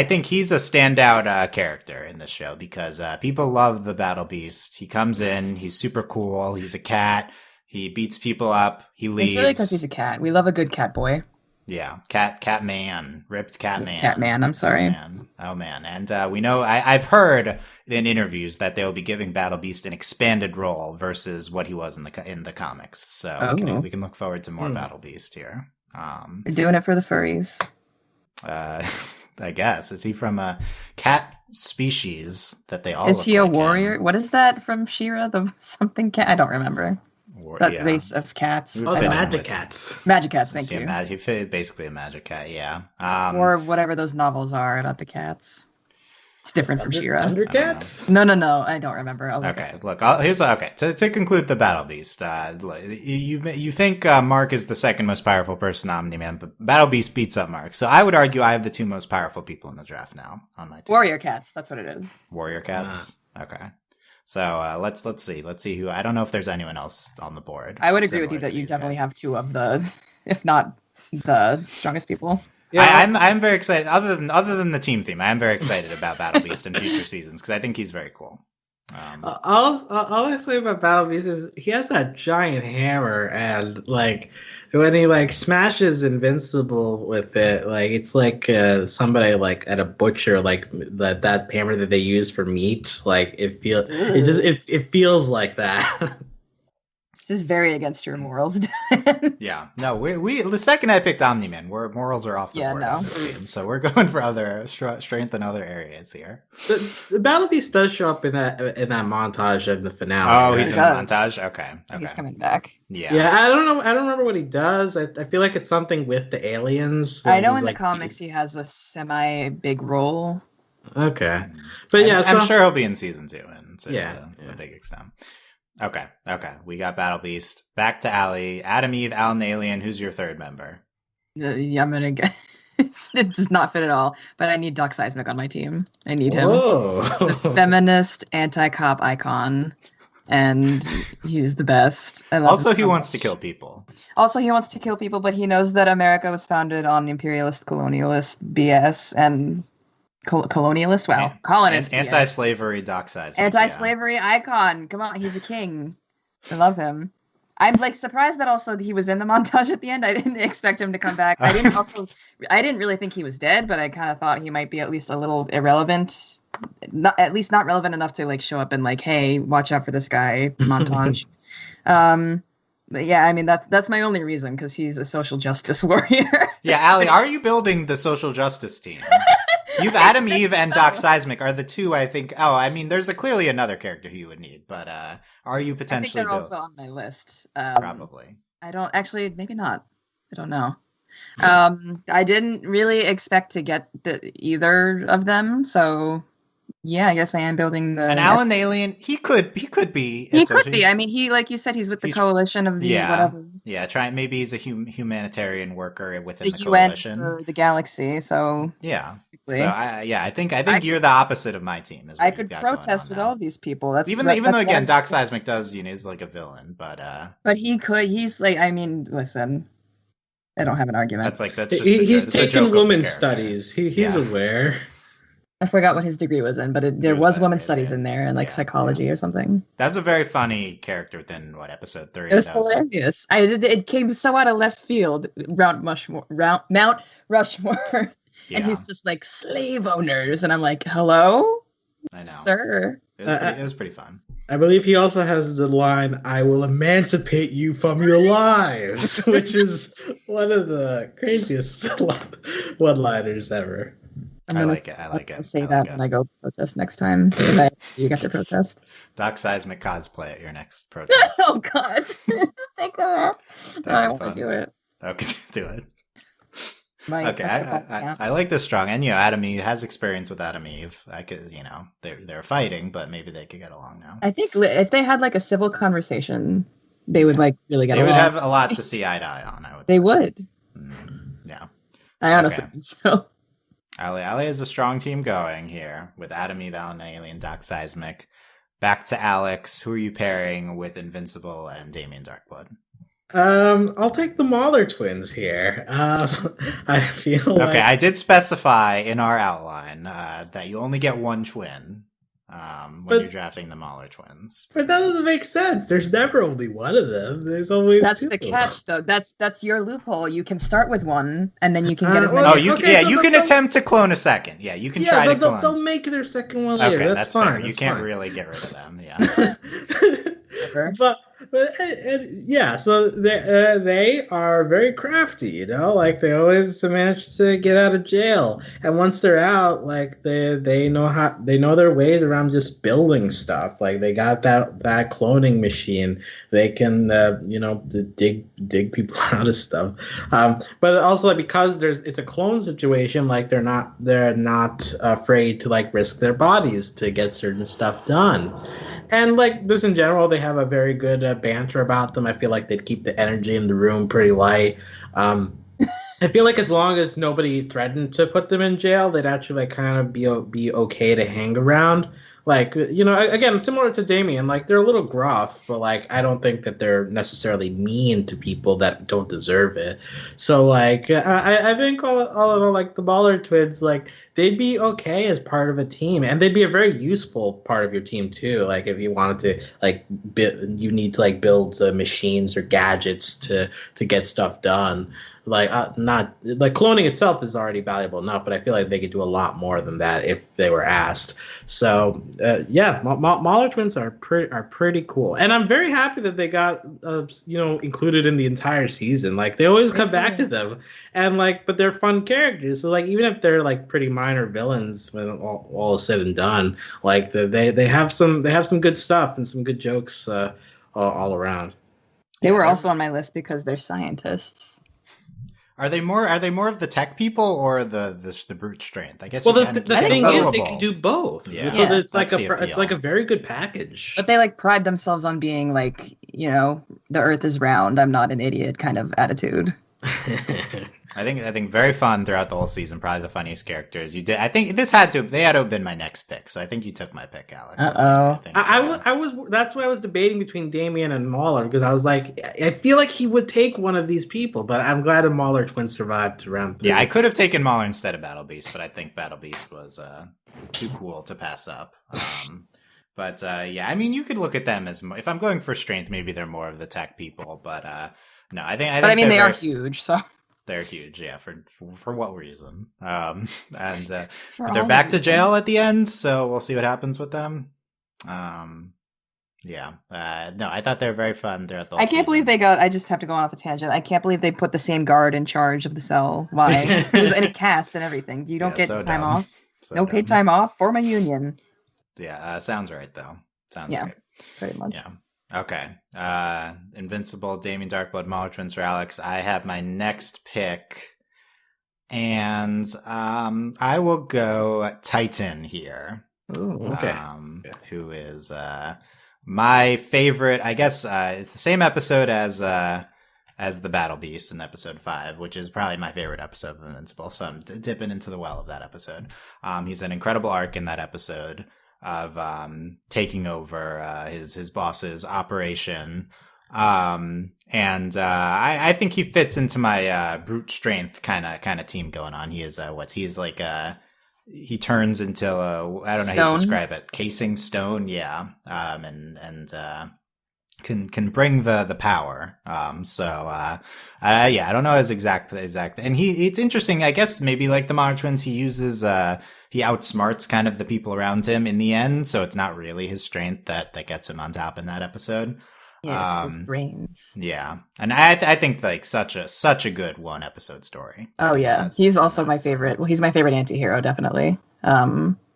think he's a standout character in the show because people love the Battle Beast. He comes in, he's super cool. He's a cat. He beats people up. He leaves. It's really because he's a cat. We love a good cat boy. Yeah, cat man, ripped cat man. Cat man, I'm sorry. Oh man. And we know, I've heard in interviews that they'll be giving Battle Beast an expanded role versus what he was in the comics. So we can look forward to more Battle Beast here. They're doing it for the furries. I guess. Is he from a cat species that they all Is look he a like warrior? him? What is that from She-Ra? The something cat? I don't remember. That race of cats. Oh, the magic cats. Magic cats, thank you. Basically a magic cat, yeah. Or whatever those novels are about the cats. It's different from She-Ra. Thundercats? No, I don't remember. Okay, look, to conclude the Battle Beast, you think Mark is the second most powerful person on Omni-Man, but Battle Beast beats up Mark. So I would argue I have the two most powerful people in the draft now on my team. Warrior cats, that's what it is. Warrior cats? Okay. So let's see who. I don't know if there's anyone else on the board. I would agree with you that you definitely have two of the, if not the strongest people. Yeah, I'm very excited. Other than the team theme, I am very excited about Battle Beast in future seasons because I think he's very cool. All I say about Battle Beast is he has that giant hammer, and like when he like smashes Invincible with it, like it's like somebody like at a butcher, like that hammer that they use for meat. Like it feels like that. This is very against your morals. Yeah, no, we the second I picked Omni-Man, morals are off the board on this game, so we're going for other strength in other areas here. The Battle Beast does show up in that montage in the finale. Oh, right? he's in the montage. Okay, He's coming back. Yeah, I don't know. I don't remember what he does. I feel like it's something with the aliens. I know in the comics he has a semi big role. Okay, but yeah, I'm sure he'll be in season 2 and a big extent. Okay. We got Battle Beast. Back to Aly. Adam Eve, Alan the Alien. Who's your third member? I'm gonna get. It does not fit at all. But I need Doc Seismic on my team. I need him. The feminist anti-cop icon, and he's the best. I love also, him he so wants much. to kill people. Also, he wants to kill people, but he knows that America was founded on imperialist, colonialist BS and. Colonialist? Wow. Colonist. Anti-slavery Doc Seismic. Anti-slavery icon. Come on, he's a king. I love him. I'm like surprised that also he was in the montage at the end. I didn't expect him to come back. I didn't really think he was dead, but I kind of thought he might be at least a little irrelevant. At least not relevant enough to like show up and like, hey, watch out for this guy montage. But yeah, I mean that's my only reason because he's a social justice warrior. Yeah, Aly, are you building the social justice team? You've Adam Eve and Doc Seismic are the two I think. Oh, I mean, there's clearly another character who you would need, but are you potentially? I think they're also on my list. Probably. I don't actually. Maybe not. I don't know. I didn't really expect to get either of them, so yeah, I guess I am building the. And Alan the Alien, he could be. He could be. I mean, he like you said, he's with the coalition of the whatever. Yeah, maybe he's a humanitarian worker within the UN coalition for the galaxy. So yeah. So I think you're the opposite of my team. I could protest with all of these people. That's even though again, Doc Seismic does is like a villain, but he could. He's like, I mean, listen, I don't have an argument. He's taking women's studies. He's aware. I forgot what his degree was in, but there was women's studies in there and like psychology or something. That was a very funny character within episode 3. It was hilarious. It came so out of left field. Mount Rushmore. And he's just like slave owners, and I'm like, hello, I know, sir. It was pretty fun. I believe he also has the line, "I will emancipate you from your lives," which is one of the craziest one-liners ever. I like it. I'll say that when I go protest next time. Do you get to protest? Doc Seismic cosplay at your next protest. Oh God! Think of that. No, I want to do it. Okay, do it. I like this strong, and Adam Eve has experience with Adam Eve. I could, they're fighting, but maybe they could get along now. I think if they had like a civil conversation, they would like really get along. They would have a lot to see eye to eye on. I would. They would. Yeah. I honestly think so. Aly has a strong team going here with Adam Eve, Alan Alien, Doc Seismic. Back to Alex. Who are you pairing with Invincible and Damien Darkblood? I'll take the Mauler Twins here. I feel Okay, like I did specify in our outline that you only get one twin when you're but drafting the Mauler Twins. but that doesn't make sense. There's never only one of them. There's always That's two. the catch, though. That's your loophole. You can start with one, and then you can get as Well, many. Oh, you okay, yeah, so you can they'll- attempt to clone a second. Yeah, you can Yeah, try to they'll clone. make their second one later. Okay, that's fair. fine. You that's can't fine. really get rid of them. Yeah. but yeah, so they are very crafty, you know, like they always manage to get out of jail, and once they're out, like they know their ways around just building stuff. Like they got that cloning machine. They can dig people out of stuff. But also like because it's a clone situation, like they're not afraid to like risk their bodies to get certain stuff done. And like this in general, they have a very good banter about them. I feel like they'd keep the energy in the room pretty light. I feel like as long as nobody threatened to put them in jail, they'd actually like kind of be okay to hang around. Like again, similar to Damien, like they're a little gruff, but like I don't think that they're necessarily mean to people that don't deserve it. So like I think all in all, like the Baller Twins, like they'd be okay as part of a team, and they'd be a very useful part of your team too. Like if you wanted to like you need to like build machines or gadgets to get stuff done. Like not like cloning itself is already valuable enough, but I feel like they could do a lot more than that if they were asked. So yeah, Mauler Twins are pretty cool, and I'm very happy that they got included in the entire season. Like they always come back to them, and like but they're fun characters. So like even if they're like pretty minor villains when all is said and done, like they have some good stuff and some good jokes all around. They were also on my list because they're scientists. Are they more of the tech people or the brute strength? I guess. Well, the I thing think is, both. they can do both. Yeah. So it's like That's the it's like a very good package. But they like pride themselves on being like, the earth is round, I'm not an idiot kind of attitude. I think very fun throughout the whole season. Probably the funniest characters you did. I think they had to have been my next pick. So I think you took my pick, Alex. I was. That's why I was debating between Damien and Mauler because I was like, I feel like he would take one of these people, but I'm glad the Mauler Twins survived to round 3. Yeah, I could have taken Mauler instead of Battle Beast, but I think Battle Beast was too cool to pass up. But yeah, I mean, you could look at them as if I'm going for strength, maybe they're more of the tech people, but no, I think. But I mean, they are huge, so. They're huge, yeah. For what reason? And they're all back to reasons. jail at the end, so we'll see what happens with them. Yeah. No, I thought they were very fun throughout the whole I can't believe they got. I just have to go on off a tangent. I can't believe they put the same guard in charge of the cell. Why? It was in a cast and everything. You don't get so time dumb. off. So No paid dumb. time off for my union. Yeah, sounds right though. Sounds Yeah. right. Pretty much. Yeah. Okay. Invincible, Damien Darkblood, Mauler Twins for Alex. I have my next pick. And I will go Titan here. Ooh, okay. Who is my favorite? I guess it's the same episode as the Battle Beast in episode 5, which is probably my favorite episode of Invincible. So I'm dipping into the well of that episode. He's an incredible arc in that episode of taking over his boss's operation. And I think he fits into my brute strength kind of team going on. He is he's like he turns into I don't know how to describe it, casing stone, yeah. And can bring the power. Yeah, I don't know his exact, and it's interesting. I guess maybe like the Mauler Twins, he uses he outsmarts kind of the people around him in the end, so it's not really his strength that gets him on top in that episode. Yeah, it's his brains. Yeah, and I think like such a good one episode story. Oh yeah, he's also my favorite. Well, he's my favorite anti-hero, definitely.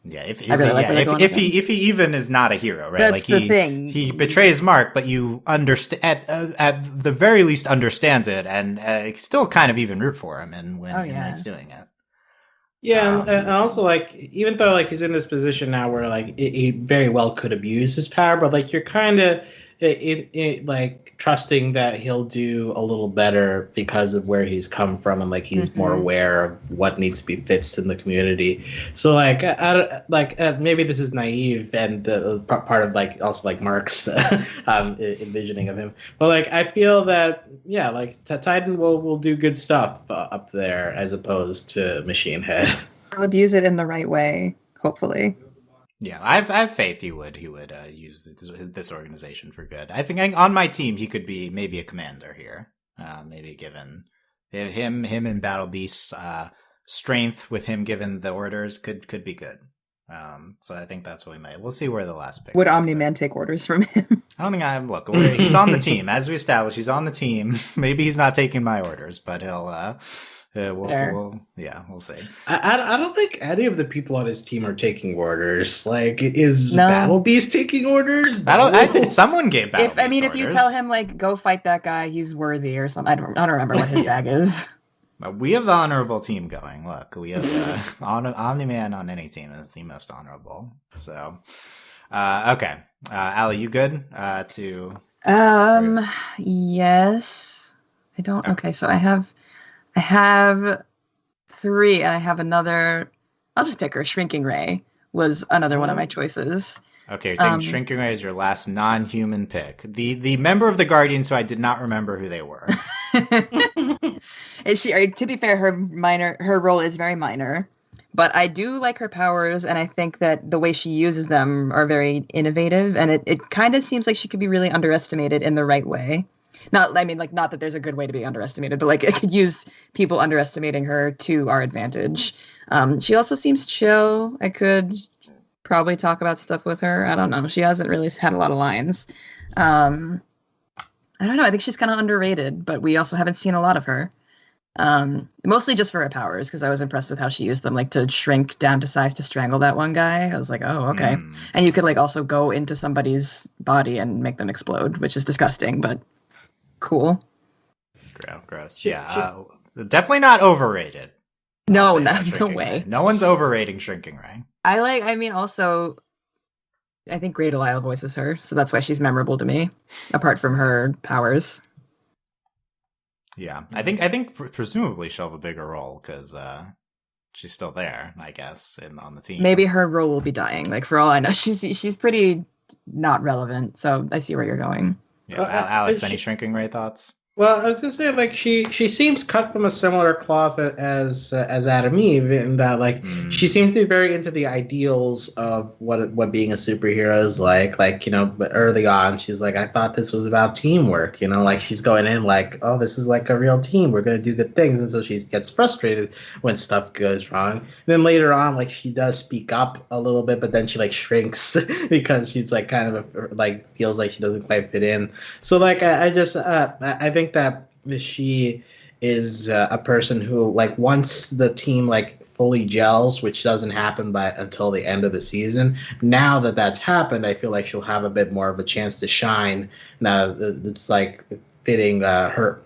Yeah, if he even is not a hero, right? That's like the thing. He betrays Mark, but you understand at the very least understands it, and still kind of even root for him, and when he's doing it. Yeah, and also like even though like he's in this position now where like he very well could abuse his power, but like you're kind of like trusting that he'll do a little better because of where he's come from, and like he's more aware of what needs to be fixed in the community. So like maybe this is naive and part of like also like Mark's envisioning of him, but like I feel that like Titan will do good stuff up there as opposed to Machine Head. I'll abuse it in the right way, hopefully. Yeah, I have faith he would use this organization for good. I think on my team he could be maybe a commander here. Maybe given him and Battle Beast's strength with him given the orders could be good. So I think that's what we'll see where the last pick would is, Omni-Man take orders from him? I don't think look, he's on the team. As we established, he's on the team. Maybe he's not taking my orders, but he'll we'll see. I don't think any of the people on his team are taking orders. Like, is Battle Beast taking orders? I think someone gave Battle Beast orders. If you tell him like go fight that guy, he's worthy or something. I don't remember what his bag is. We have the honorable team going. Look, we have Omni-Man on any team is the most honorable. So, okay, Aly, you good? Yes. I don't. Okay, so I have 3, and I have another. I'll just pick her. Shrinking Ray was another one of my choices. Okay, you're taking Shrinking Ray as your last non-human pick. The member of the Guardians who I did not remember who they were. To be fair, her role is very minor, but I do like her powers, and I think that the way she uses them are very innovative, and it kind of seems like she could be really underestimated in the right way. Not that there's a good way to be underestimated, but like it could use people underestimating her to our advantage. She also seems chill. I could probably talk about stuff with her. I don't know. She hasn't really had a lot of lines. I don't know. I think she's kind of underrated, but we also haven't seen a lot of her. Mostly just for her powers, because I was impressed with how she used them, like to shrink down to size to strangle that one guy. I was like, oh, okay. And you could like also go into somebody's body and make them explode, which is disgusting, but cool. Gross. Yeah. Definitely not overrated. No way. Ray. No one's overrating Shrinking Ray. I think Great Aly voices her, so that's why she's memorable to me, apart from her powers. Yeah, I think presumably she'll have a bigger role because she's still there, I guess, on the team. Maybe her role will be dying. Like for all I know, she's pretty not relevant. So I see where you're going. Yeah, Alex, any Shrinking Ray thoughts? Well, I was gonna say, like, she seems cut from a similar cloth as Adam Eve, in that like she seems to be very into the ideals of what being a superhero is like. Like, you know, but early on, she's like, I thought this was about teamwork. You know, like she's going in like, oh, this is like a real team. We're gonna do good things, and so she gets frustrated when stuff goes wrong. And then later on, like she does speak up a little bit, but then she like shrinks because she's like kind of like feels like she doesn't quite fit in. So like I think that she is a person who, like, once the team like fully gels, which doesn't happen until the end of the season. Now that that's happened, I feel like she'll have a bit more of a chance to shine. Now it's like fitting her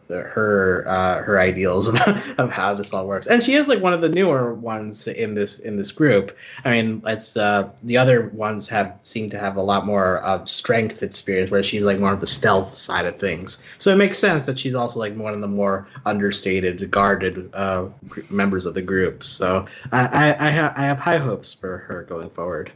ideals of how this all works, and she is like one of the newer ones in this group. I mean, it's the other ones seem to have a lot more of strength experience, where she's like more of the stealth side of things. So it makes sense that she's also like one of the more understated, guarded members of the group. So I have high hopes for her going forward.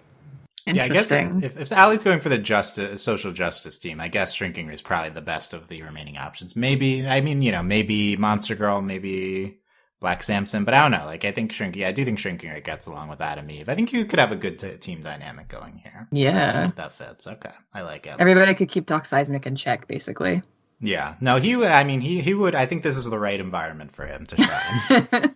Yeah, I guess if Aly's going for the social justice team, I guess Shrinking Ray is probably the best of the remaining options. Maybe, I mean, you know, maybe Monster Girl, maybe Black Samson, but I don't know. Like, I do think Shrinking Ray gets along with Adam Eve. I think you could have a good team dynamic going here. Yeah. So I think that fits. Okay. I like it. Everybody could keep Doc Seismic in check, basically. Yeah. No, he would. I mean, he would. I think this is the right environment for him to shine.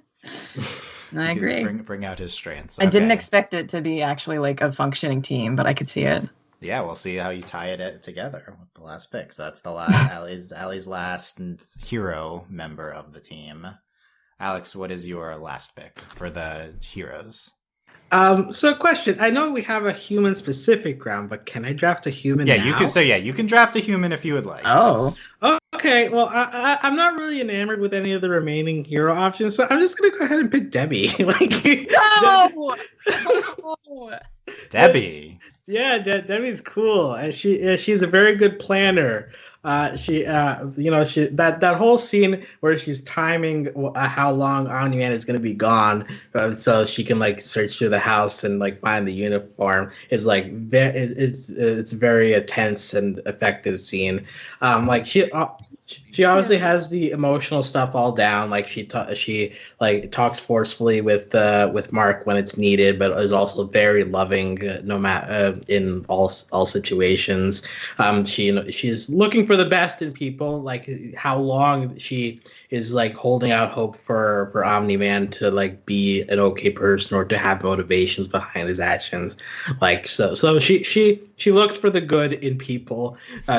I agree. Bring out his strengths. I didn't expect it to be actually like a functioning team, but I could see it. Yeah, we'll see how you tie it together with the last pick. So that's the last Aly's last hero member of the team. Alex, what is your last pick for the heroes? So question. I know we have a human specific round, but can I draft a human now? You can. So you can draft a human if you would like. Oh. Okay. Well, I'm not really enamored with any of the remaining hero options, so I'm just gonna go ahead and pick Debbie. No! Debbie. Yeah, Debbie's cool, and she's a very good planner. She that whole scene where she's timing how long Omni-Man is going to be gone, so she can like search through the house and like find the uniform is like it's very a tense and effective scene. Like she obviously has the emotional stuff all down. Like she like talks forcefully with Mark when it's needed, but is also very loving no matter in all situations. She's looking for the best in people. Like how long she is like holding out hope for Omni-Man to like be an okay person or to have motivations behind his actions. Like so she looks for the good in people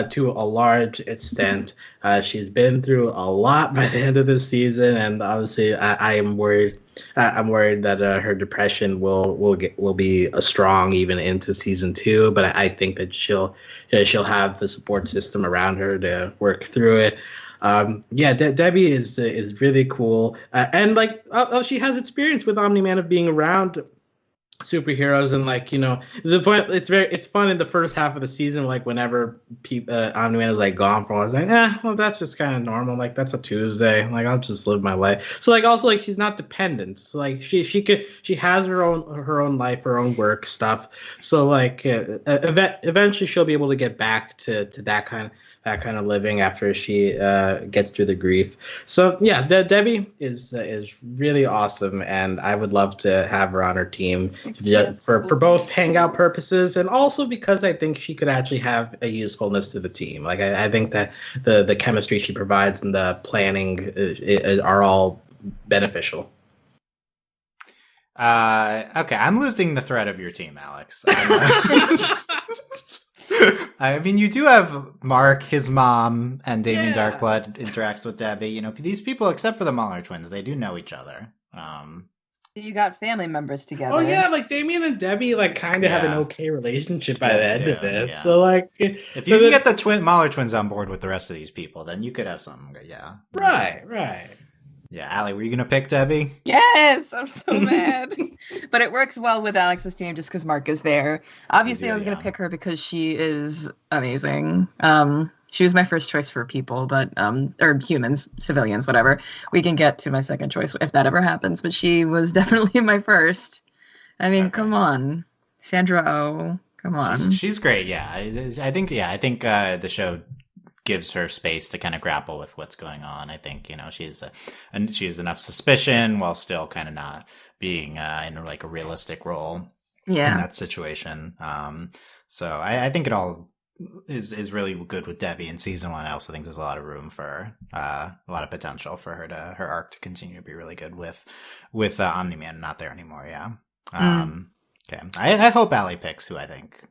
to a large extent. She's been through a lot by the end of the season, and obviously I am worried. I'm worried that her depression will be strong even into season 2. But I think that she'll have the support system around her to work through it. Debbie is really cool, and like she has experience with Omni-Man of being around superheroes, and like the point, it's fun in the first half of the season, like whenever Omni-Man is like gone for a while, it's like well, that's just kind of normal, like that's a Tuesday, like I'll just live my life. So like also like she's not dependent, so, like she has her own life, her own work stuff, so like eventually she'll be able to get back to that kind of living after she gets through the grief. So yeah, Debbie is really awesome, and I would love to have her on her team for both hangout purposes, and also because I think she could actually have a usefulness to the team. Like I think that the chemistry she provides and the planning are all beneficial. Okay, I'm losing the thread of your team, Alex. I mean, you do have Mark, his mom, and Damien Darkblood interacts with Debbie. These people, except for the Mauler Twins, they do know each other. You got family members together. Oh yeah, like Damien and Debbie like kind of have an okay relationship by the end of it. Yeah. So like, if you can get the Mauler Twins on board with the rest of these people, then you could have something. Yeah. Right. Yeah, Aly, were you going to pick Debbie? Yes, I'm so mad. But it works well with Alex's team just because Mark is there. Obviously, I was going to pick her because she is amazing. She was my first choice for people, but or humans, civilians, whatever. We can get to my second choice if that ever happens, but she was definitely my first. I mean, come on. Sandra Oh, come on. She's great, yeah. I think the show gives her space to kind of grapple with what's going on. I think she has enough suspicion while still kind of not being in like a realistic role in that situation. So I think it all is really good with Debbie in season 1. I also think there's a lot of room for a lot of potential for her arc to continue to be really good with Omni-Man not there anymore. Yeah. Okay. I hope Aly picks who I think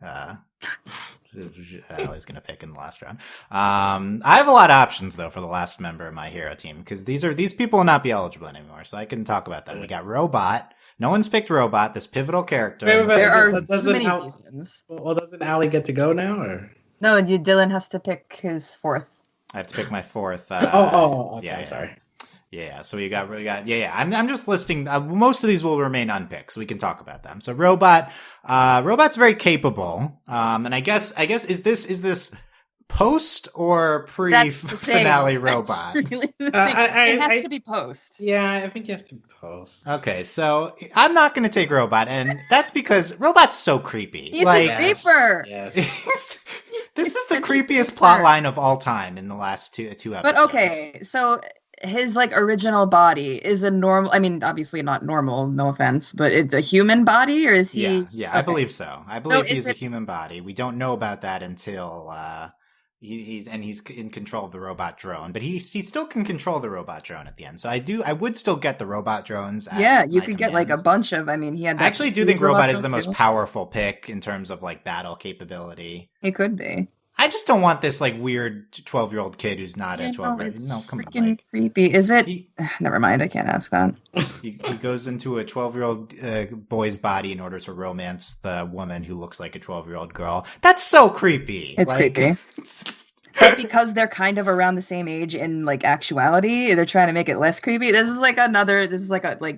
Aly's going to pick in the last round. I have a lot of options though for the last member of my hero team, because these people will not be eligible anymore, so I can talk about them. We got Robot. No one's picked Robot, this pivotal character. There are too many reasons. Well, doesn't Aly get to go now, or no? Dylan has to pick his fourth. I have to pick my fourth. Okay, yeah, sorry. Yeah, so we got. I'm just listing. Most of these will remain unpicked, so we can talk about them. So Robot's very capable. And I guess is this post or pre-finale Robot? Really it has to be post. Yeah, I think you have to post. Okay, so I'm not going to take Robot, and that's because Robot's so creepy. He's a creeper. Yes. This is the creepiest plot line of all time in the last two episodes. But okay, so his like original body is a normal. I mean, obviously not normal. No offense, but it's a human body, or is he? Yeah, okay. I believe so. I believe he's a human body. We don't know about that until he's in control of the robot drone, but he still can control the robot drone at the end. So I would still get the robot drones. You could get like a bunch of. I mean, he had. I actually do think Robot is the most powerful pick in terms of like battle capability. He could be. I just don't want this like weird 12-year-old kid who's not a 12-year-old. No, come on. Freaking creepy. Is it? Never mind. I can't ask that. He goes into a 12-year-old boy's body in order to romance the woman who looks like a 12-year-old girl. That's so creepy. It's creepy. But because they're kind of around the same age in like actuality, they're trying to make it less creepy. This is like Aang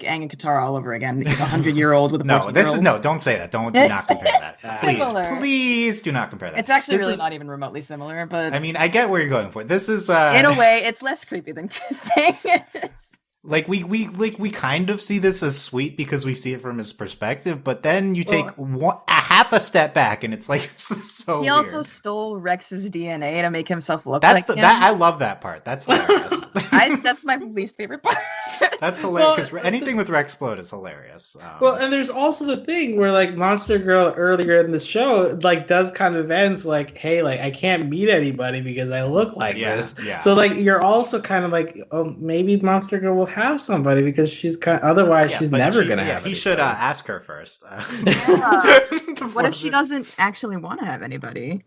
and Katara all over again. 100-year-old with a 14-year-old. No, don't say that. Do not compare that. Similar. Please do not compare that. It's actually really not even remotely similar, but I mean, I get where you're going for. This is in a way, it's less creepy than saying it. Like we kind of see this as sweet because we see it from his perspective, but then you take a half a step back and it's like, this is so He weird. also stole Rex's DNA to make himself look That's like him. I love that part. That's hilarious. That's my least favorite part. That's hilarious because anything with Rexplode is hilarious. Well, and there's also the thing where like Monster Girl earlier in the show like does kind of events like, hey, like I can't meet anybody because I look like this. Yeah. So like you're also kind of like, oh, maybe Monster Girl will have somebody because she's kind of, otherwise she's never gonna have. He should ask her first. What if she doesn't actually want to have anybody?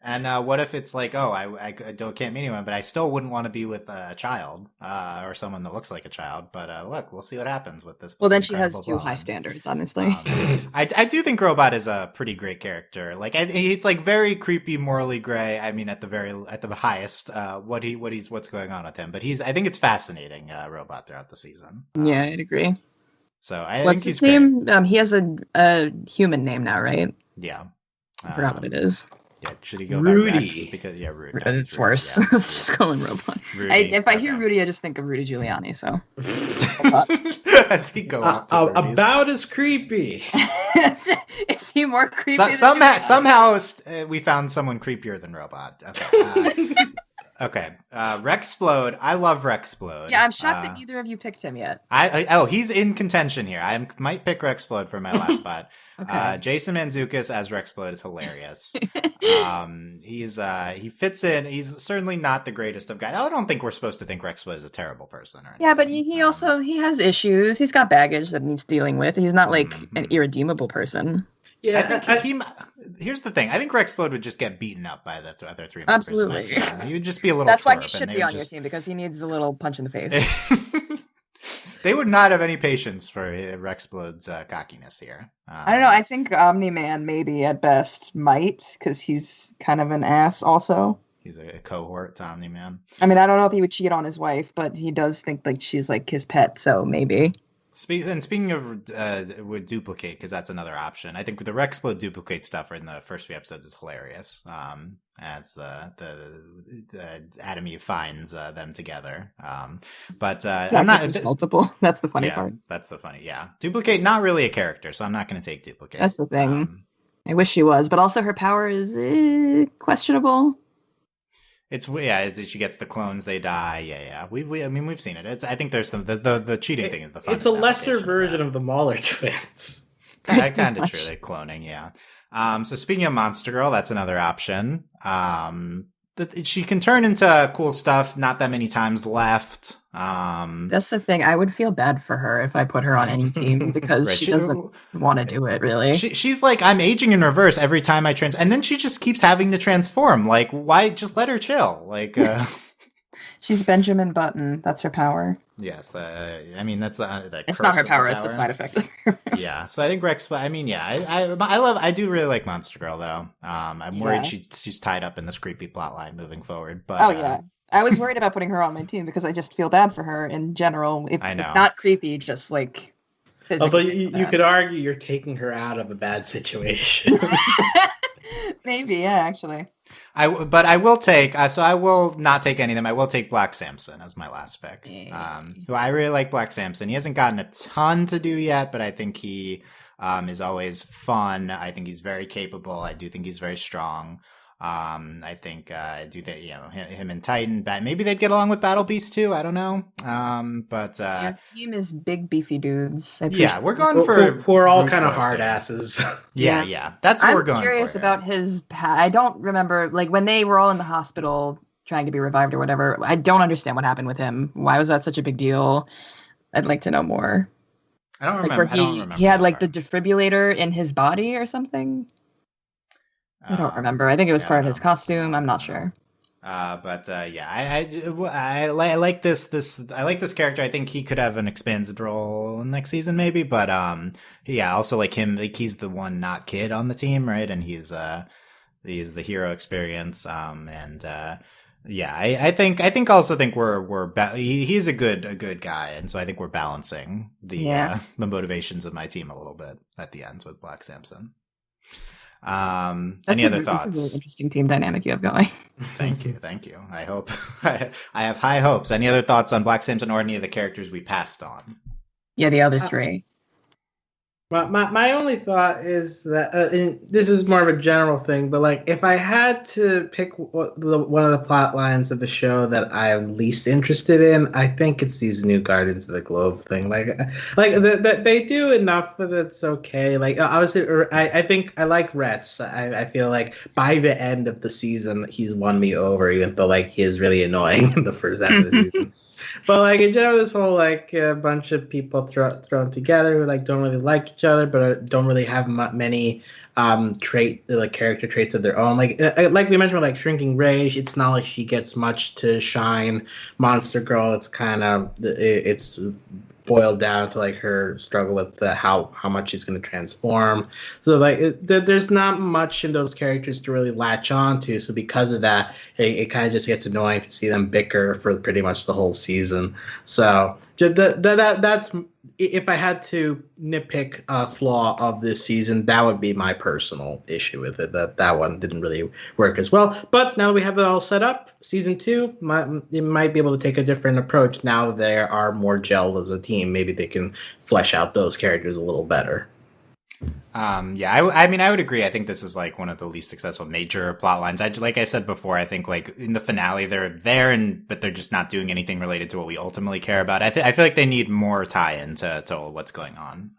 And what if it's like, oh, I can't meet anyone, but I still wouldn't want to be with a child or someone that looks like a child. But look, we'll see what happens with this. Well, then she has too high standards, honestly. I do think Robot is a pretty great character. Like, it's like very creepy, morally gray. I mean, at the highest, what's going on with him. But I think it's fascinating, Robot throughout the season. Yeah, I'd agree. So I What's think he's his name? He has a human name now, right? Yeah, I forgot what it is. Yeah, should he go Rudy? by Rex? Because Rudy. It's worse. Yeah, Let's just go in Robot. If I hear Rudy, I just think of Rudy Giuliani. So as he go up to about as creepy. Is he more creepy? Somehow we found someone creepier than Robot. Okay. Okay, Rexplode. I love Rexplode. Yeah, I'm shocked that neither of you picked him yet. He's in contention here. I might pick Rexplode for my last spot. Okay. Jason Mantzoukas as Rexplode is hilarious. He fits in. He's certainly not the greatest of guys. I don't think we're supposed to think Rexplode is a terrible person. Or anything. Yeah, but he also has issues. He's got baggage that he's dealing with. He's not like an irredeemable person. Yeah, here's the thing. I think Rexplode would just get beaten up by the other three members. Absolutely. He would just be a little. That's why he should be on your team, because he needs a little punch in the face. They would not have any patience for Rexplode's cockiness here. I don't know. I think Omni-Man maybe at best might, because he's kind of an ass also. He's a cohort to Omni-Man. I mean, I don't know if he would cheat on his wife, but he does think like she's like his pet, so maybe. Speaking of would duplicate, because that's another option. I think the Rexplode duplicate stuff in the first few episodes is hilarious. As the Adam Eve finds them together. But I'm not multiple. That's the funny part. That's the funny. Yeah, duplicate not really a character, so I'm not going to take duplicate. That's the thing. I wish she was, but also her power is questionable. She gets the clones, they die. Yeah. We've seen it. I think there's some the cheating thing is the fun. It's a lesser version of the Mauler Twins. Kind of true. They're cloning, yeah. So speaking of Monster Girl, that's another option. She can turn into cool stuff. Not that many times left. That's the thing. I would feel bad for her if I put her on any team because she doesn't want to do it, really. She's like, I'm aging in reverse every time I and then she just keeps having to transform. Like, why just let her chill? Like, she's Benjamin Button. That's her power. Yes, that's the. It's not her power; it's the side effect. Yeah, so I think Rex. I mean, yeah, I do really like Monster Girl though. I'm worried she's tied up in this creepy plot line moving forward. But yeah. I was worried about putting her on my team because I just feel bad for her in general. If not creepy, just like physically. Although you could argue you're taking her out of a bad situation. Maybe, yeah, actually. I will take. So I will not take any of them. I will take Black Samson as my last pick. Who I really like Black Samson. He hasn't gotten a ton to do yet, but I think he is always fun. I think he's very capable. I do think he's very strong. I think him and Titan, maybe they'd get along with Battle Beast too. I don't know. But your team is big beefy dudes. Yeah, we're going for we're all kind of hard asses. Yeah. That's what we're going for. I'm curious about his. I don't remember when they were all in the hospital trying to be revived or whatever. I don't understand what happened with him. Why was that such a big deal? I'd like to know more. I don't remember. He had the defibrillator in his body or something. I don't remember. I think it was part of his costume. I'm not sure. I like this. I like this character. I think he could have an expanded role next season, maybe. But also like him, like he's the one not kid on the team, right? And he's the hero experience. I think also think he's a good guy, and so I think we're balancing the motivations of my team a little bit at the end with Black Samson. Any other thoughts? That's a really interesting team dynamic you have going. Thank you. I hope I have high hopes. Any other thoughts on Black Samson or any of the characters we passed on? Yeah, the other three. My only thought is that and this is more of a general thing, but like if I had to pick one of the plot lines of the show that I'm least interested in, I think it's these new Guardians of the Globe thing. Like they do enough that it's okay. Like obviously, I think I like Retz. I feel like by the end of the season, he's won me over, even though like he is really annoying in the first half of the season. But like in general, this whole like bunch of people thrown together who like don't really like each other, but don't really have many character traits of their own. Like we mentioned, like Shrinking Rage, it's not like she gets much to shine. Monster Girl, it's kind of it's boiled down to like her struggle with how much she's going to transform. So like there's not much in those characters to really latch on to. So because of that, it kind of just gets annoying to see them bicker for pretty much the whole season. So that's if I had to nitpick a flaw of this season, that would be my personal issue with it. That one didn't really work as well. But now that we have it all set up, season 2 it might be able to take a different approach. Now they are more gelled as a team. Maybe they can flesh out those characters a little better. I mean, I would agree. I think this is like one of the least successful major plot lines. Like I said before, I think like in the finale they're there, but they're just not doing anything related to what we ultimately care about. I feel like they need more tie-in to what's going on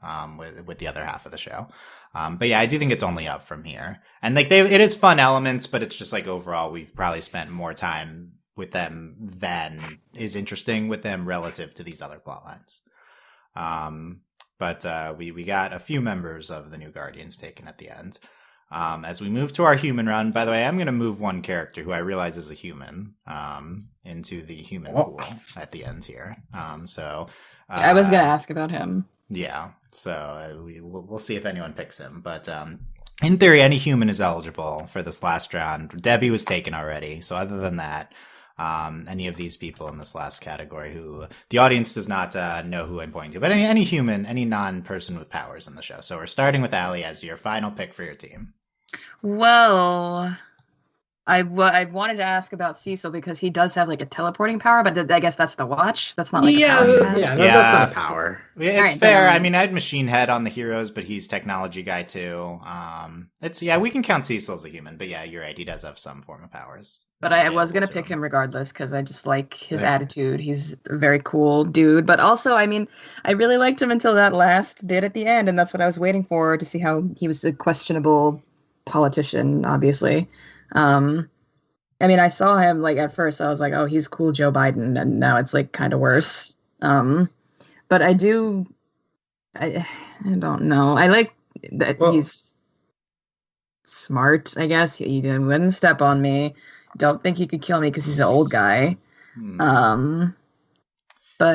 with the other half of the show. But yeah, I do think it's only up from here. And like it is fun elements, but it's just like overall we've probably spent more time with them than is interesting with them relative to these other plot lines. But we got a few members of the new Guardians taken at the end. As we move to our human round, by the way, I'm going to move one character who I realize is a human into the human pool at the end here. I was going to ask about him. Yeah, so we'll see if anyone picks him. But in theory, any human is eligible for this last round. Debbie was taken already, so other than that, any of these people in this last category who the audience does not know who I'm pointing to, but any human, any non-person with powers in the show. So we're starting with Aly as your final pick for your team. Well, I wanted to ask about Cecil because he does have like a teleporting power, but I guess that's the watch. That's not like a power. That's not a power. Yeah, it's fair. I mean, I had Machine Head on the heroes, but he's technology guy too. We can count Cecil as a human, but yeah, you're right. He does have some form of powers. But I was going to pick him regardless because I just like his attitude. He's a very cool dude. But also, I mean, I really liked him until that last bit at the end, and that's what I was waiting for, to see how he was a questionable politician, obviously. I mean, I saw him, like, at first, I was like, oh, he's cool Joe Biden, and now it's, like, kind of worse. But I don't know. I like that he's smart, I guess. He wouldn't step on me. Don't think he could kill me because he's an old guy. But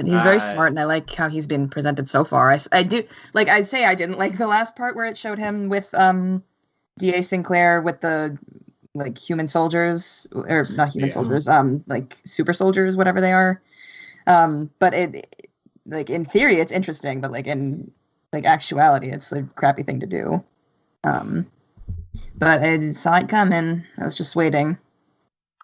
he's very smart, and I like how he's been presented so far. I do, like, I'd say I didn't like the last part where it showed him with D.A. Sinclair with the, like, human soldiers, or not human soldiers, like, super soldiers, whatever they are. But it, like, in theory, it's interesting, but, like, in, like, actuality, it's a crappy thing to do. But I saw it coming. I was just waiting.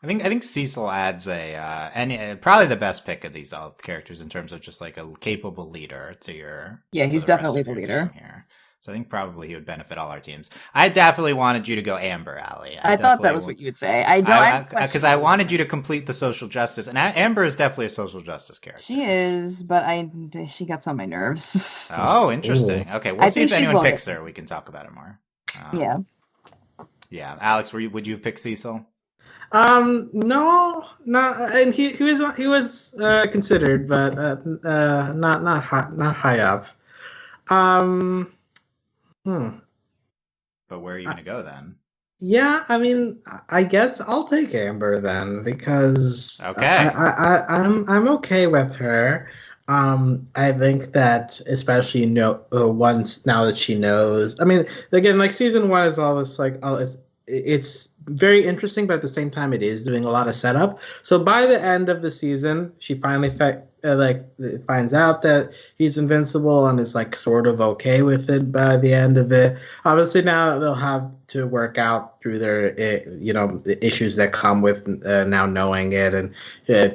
I think Cecil adds probably the best pick of these all characters in terms of just like a capable leader to your. Yeah, he's definitely the leader here. So I think probably he would benefit all our teams. I definitely wanted you to go Amber, Aly. I thought that was what you would say. Because I wanted you to complete the social justice, and Amber is definitely a social justice character. She is, but she gets on my nerves. Oh, interesting. Ooh. Okay, we'll see if anyone picks her. We can talk about it more. Yeah, Alex, would you have picked Cecil? No, not, and he was considered, but not high up. But where are you going to go then? Yeah, I mean, I guess I'll take Amber then, because I'm okay with her. I think that especially once now that she knows. I mean, again, like season 1 is all this like it's very interesting, but at the same time, it is doing a lot of setup. So by the end of the season, she finally finds out that he's invincible and is like sort of okay with it by the end of it. Obviously, now they'll have to work out through their the issues that come with now knowing it, and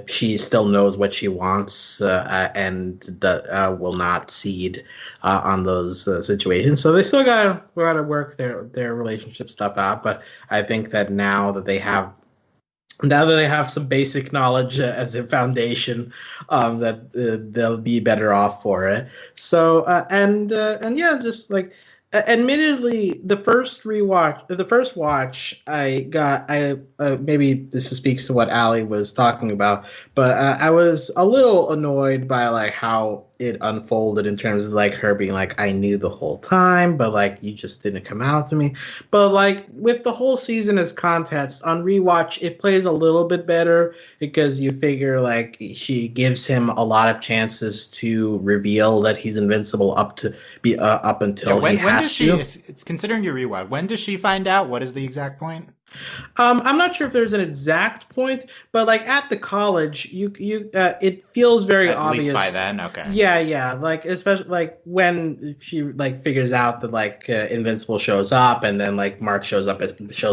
she still knows what she wants and will not cede on those situations. So they still gotta work their relationship stuff out. But I think that now that they have some basic knowledge as a foundation, that they'll be better off for it. So and yeah, just like. Admittedly, the first watch, I maybe this speaks to what Aly was talking about, but I was a little annoyed by like how it unfolded in terms of like her being like, I knew the whole time, but like you just didn't come out to me. But like with the whole season as context on rewatch, it plays a little bit better because you figure like she gives him a lot of chances to reveal that he's invincible up until he has to. It's considering your rewatch. When does she find out? What is the exact point? I'm not sure if there's an exact point, but like at the college, it feels very obvious. At least by then, okay. Yeah, like especially like when she like figures out that like Invincible shows up, and then like Mark shows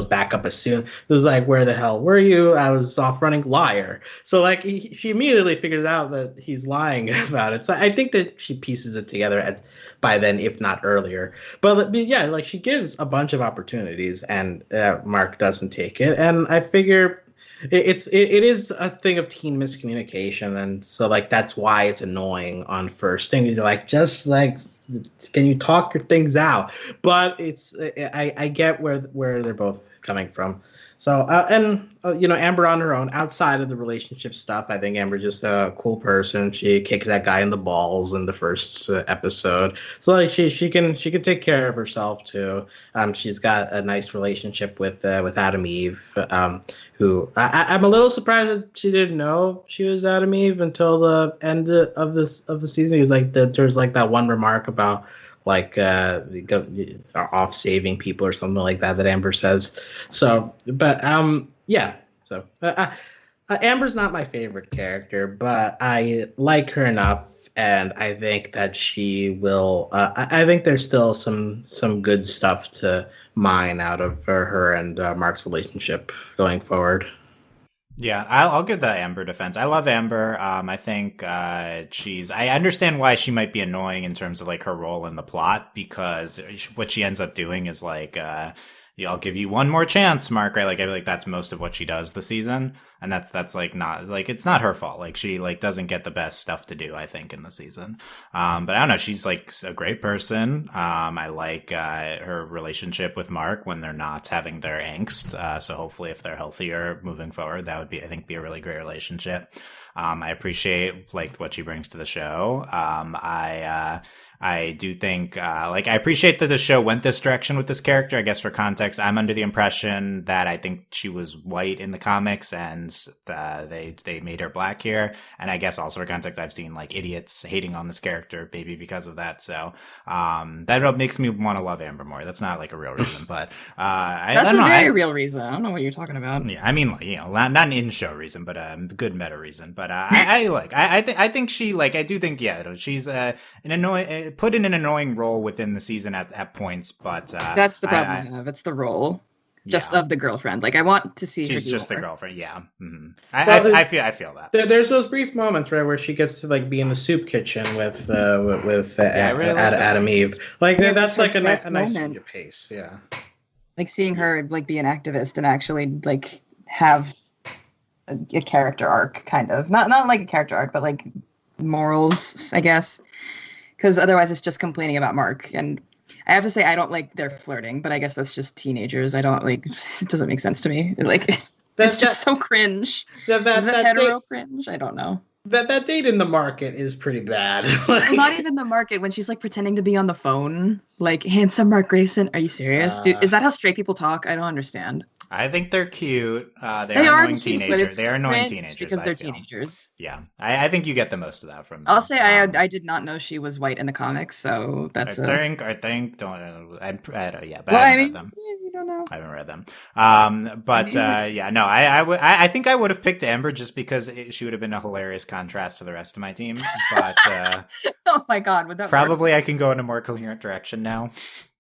back up as soon. It was like, where the hell were you? I was off running, liar. So like she immediately figures out that he's lying about it. So I think that she pieces it together by then, if not earlier. But yeah, like she gives a bunch of opportunities, and Mark doesn't take it. And I figure it is a thing of teen miscommunication, and so like that's why it's annoying on first thing. You're like, just like, can you talk your things out? But it's I get where they're both coming from. So, Amber on her own, outside of the relationship stuff, I think Amber's just a cool person. She kicks that guy in the balls in the first episode. So, like, she can take care of herself, too. She's got a nice relationship with Adam Eve, who I'm a little surprised that she didn't know she was Adam Eve until the end of the season. He was like, there's like that one remark about like off saving people or something like that Amber says. So, but yeah. So Amber's not my favorite character, but I like her enough, and I think that she will. I think there's still some good stuff to mine out of her and Mark's relationship going forward. Yeah, I'll give the Amber defense. I love Amber. I think I understand why she might be annoying in terms of like her role in the plot, because what she ends up doing is like, I'll give you one more chance, Mark, right? Like, I feel like that's most of what she does this season. And that's like not like, it's not her fault. Like, she like doesn't get the best stuff to do, I think, in the season. But I don't know. She's like a great person. I like her relationship with Mark when they're not having their angst. So hopefully if they're healthier moving forward, that would be, I think, be a really great relationship. I appreciate like what she brings to the show. I do think, I appreciate that the show went this direction with this character. I guess for context, I'm under the impression that I think she was white in the comics, and they made her black here. And I guess also for context, I've seen like idiots hating on this character maybe because of that. So that makes me want to love Amber more. That's not like a real reason, but that's a very real reason. I don't know what you're talking about. Yeah, I mean, like, not an in-show reason, but a good meta reason. But I think she, like, I do think, yeah, she's an annoying. Put in an annoying role within the season at points, but that's the problem I have. It's the role of the girlfriend. Like, I want to see she's her just more. the girlfriend. Yeah, mm-hmm. I feel that. There's those brief moments, right, where she gets to like be in the soup kitchen with Adam Eve. Like, that's like a nice change of pace. Yeah, like seeing her like be an activist and actually like have a character arc, kind of not like a character arc, but like morals, I guess. Because otherwise it's just complaining about Mark. And I have to say, I don't like their flirting, but I guess that's just teenagers. I don't like, it doesn't make sense to me. Like, it's just so cringe. Is it hetero cringe? I don't know. that date in the market is pretty bad. Well, not even the market when she's like pretending to be on the phone. Like, handsome Mark Grayson. Are you serious? Dude, is that how straight people talk? I don't understand. I think they're cute. They are annoying cute, but teenagers. it's They are annoying cringe teenagers because they're I feel. teenagers. Yeah, I think you get the most of that from them. I'll say I did not know she was white in the comics, so that's I think don't yeah, but well, I haven't read them. you don't know. I haven't read them. Yeah, no, I think I would have picked Amber just because she would have been a hilarious contrast to the rest of my team. But Oh my god, would that probably work? I can go in a more coherent direction now.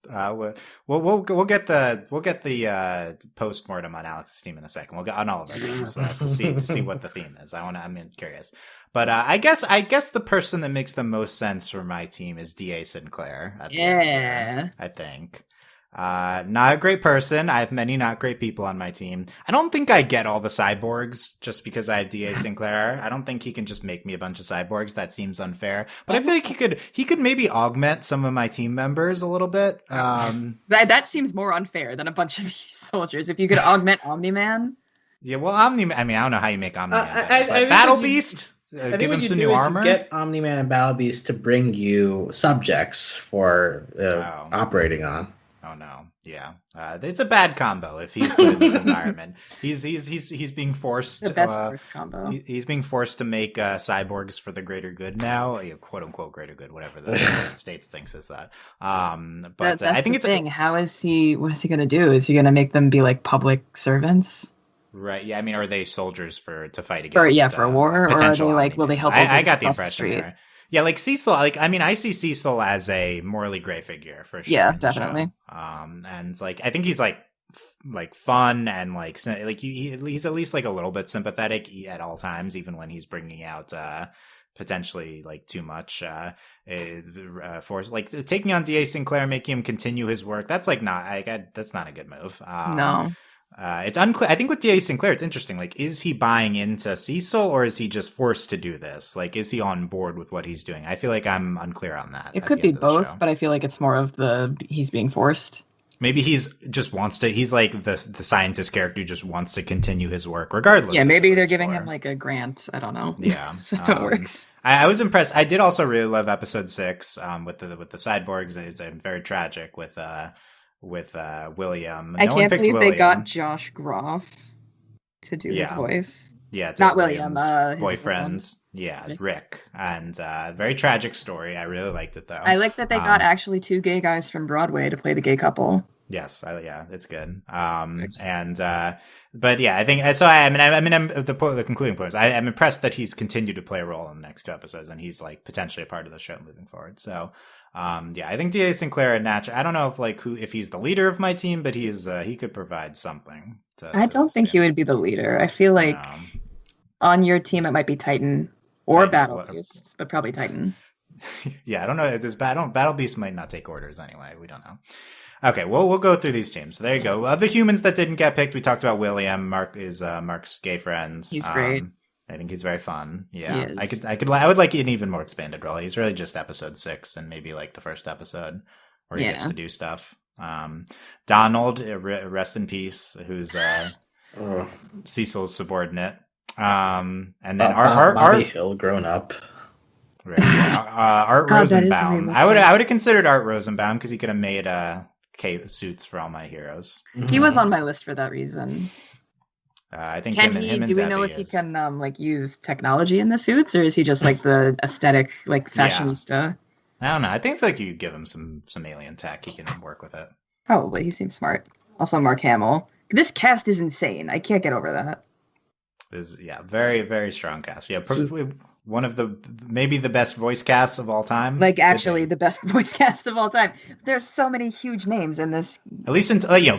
We'll get the post-mortem on Alex's team in a second. We'll get on all of our teams to see what the theme is. I'm curious, but I guess the person that makes the most sense for my team is DA Sinclair. I think. Not a great person. I have many not great people on my team. I don't think I get all the cyborgs just because I have DA Sinclair. I don't think he can just make me a bunch of cyborgs. That seems unfair. But I feel like he could maybe augment some of my team members a little bit. That seems more unfair than a bunch of soldiers. If you could augment Omni-Man. Yeah, well, Omni-Man, I mean, I don't know how you make Omni-Man. I Battle Beast, give him some new armor. Get Omni-Man and Battle Beast to bring you subjects for operating on. Oh no, yeah, it's a bad combo if he's put in this environment. He's being forced. The best first combo. He's being forced to make cyborgs for the greater good now, quote unquote greater good, whatever the United States thinks is that. But I think it's thing. How is he? What is he going to do? Is he going to make them be like public servants? Right. Yeah. I mean, are they soldiers to fight against? For a war, or are they like? Will they help? I got the impression there. Yeah, like Cecil, I see Cecil as a morally gray figure for sure. Yeah, definitely. And like I think he's like fun and like he's at least like a little bit sympathetic at all times, even when he's bringing out potentially like too much force. Like taking on DA Sinclair, making him continue his work. That's like that's not a good move. No. It's unclear. I think with DA Sinclair, it's interesting. Like, is he buying into Cecil or is he just forced to do this? Like, is he on board with what he's doing? I feel like I'm unclear on that. It could be both, but I feel like it's more of he's being forced. Maybe he's like the scientist character who just wants to continue his work regardless. Yeah, maybe they're giving him like a grant. I don't know. Yeah. So it works. I was impressed. I did also really love episode 6 with the cyborgs. It's very tragic with William. I can't believe they got Josh Groff to do his voice. Yeah, not William. Boyfriend. Yeah, Rick. And very tragic story. I really liked it though. I like that they got actually 2 gay guys from Broadway to play the gay couple. Yes, it's good. But yeah, I think so. The concluding point is I'm impressed that he's continued to play a role in the next 2 episodes, and he's like potentially a part of the show moving forward. So, yeah, I think DA Sinclair and Natch. I don't know if he's the leader of my team, but he could provide something. I don't think he would be the leader. I feel like on your team it might be Titan or Battle Beast, but probably Titan. Yeah, I don't know. Battle Beast might not take orders anyway. We don't know. Okay, well, we'll go through these teams. So there you go. Other humans that didn't get picked, we talked about William. Mark is Mark's gay friend. He's great. I think he's very fun. Yeah, I would like an even more expanded role. He's really just episode 6 and maybe like the first episode where he gets to do stuff. Donald, rest in peace, who's Cecil's subordinate. And then Bobby Hill grown up. Right, yeah. Art Rosenbaum. I would have considered Art Rosenbaum because he could have made suits for all my heroes. He was on my list for that reason. I think do we know if he can like use technology in the suits, or is he just like the aesthetic like fashionista? I don't know. I feel like you give him some alien tech, he can work with it. Probably. He seems smart. Also, Mark Hamill. This cast is insane. I can't get over that. Very, very strong cast. Yeah, one of maybe the best voice casts of all time. Like actually the best voice cast of all time. There's so many huge names in this. At least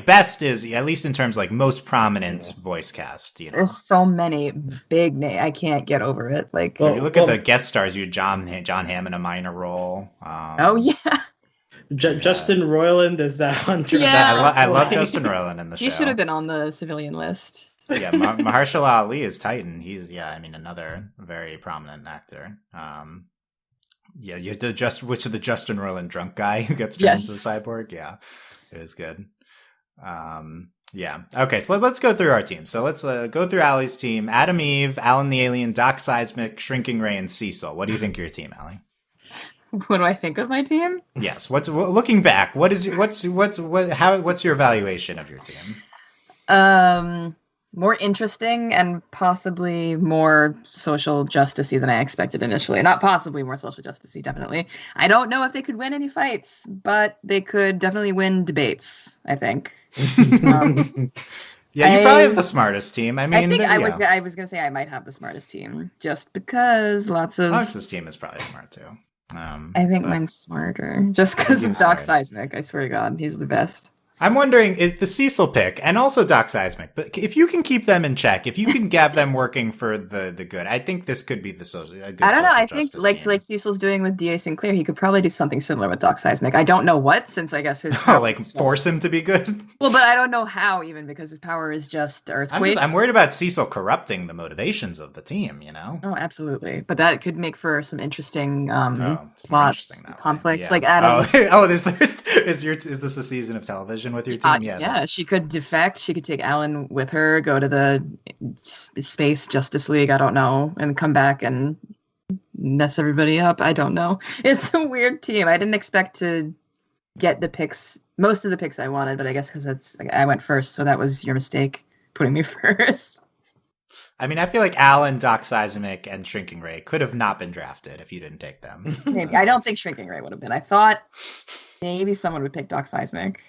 best is at least in terms of like most prominent voice cast. There's so many big names. I can't get over it. Like you look at the guest stars. You had John Hamm in a minor role. Oh yeah. Justin Roiland is that one? Yeah, I love Justin Roiland in the show. He should have been on the civilian list. Yeah, Mahershala Ali is Titan. He's another very prominent actor. Yeah, you did which of the Justin Roiland drunk guy who gets turned into the cyborg? Yeah, it was good. Yeah. Okay, so let's go through our team. So let's go through Aly's team. Adam Eve, Alan the Alien, Doc Seismic, Shrinking Ray, and Cecil. What do you think of your team, Aly? What do I think of my team? Yes. Looking back? What's your evaluation of your team? More interesting and possibly more social justicey than I expected initially. Not possibly more social justicey, definitely. I don't know if they could win any fights, but they could definitely win debates, I think. Yeah, you probably have the smartest team. I mean, I was gonna say I might have the smartest team, just because lots of Alex's team is probably smart too. I think mine's smarter, just because of Doc Seismic. I swear to God, he's the best. I'm wondering, is the Cecil pick and also Doc Seismic, but if you can keep them in check, if you can have them working for the good, I think this could be a good. I don't know. I think team. like Cecil's doing with DA Sinclair, he could probably do something similar with Doc Seismic. I don't know what, since I guess his force him to be good. Well, but I don't know how even, because his power is just earthquakes. I'm worried about Cecil corrupting the motivations of the team. You know? Oh, absolutely. But that could make for some interesting plots, conflicts. Yeah. Like Adam. Is this a season of television with your team? Yeah, she could defect. She could take Alan with her, go to the Space Justice League, I don't know, and come back and mess everybody up. I don't know. It's a weird team. I didn't expect to get the picks, most of the picks I wanted, but I guess because I went first, so that was your mistake, putting me first. I mean, I feel like Alan, Doc Seismic, and Shrinking Ray could have not been drafted if you didn't take them. Maybe. I don't think Shrinking Ray would have been. I thought maybe someone would pick Doc Seismic.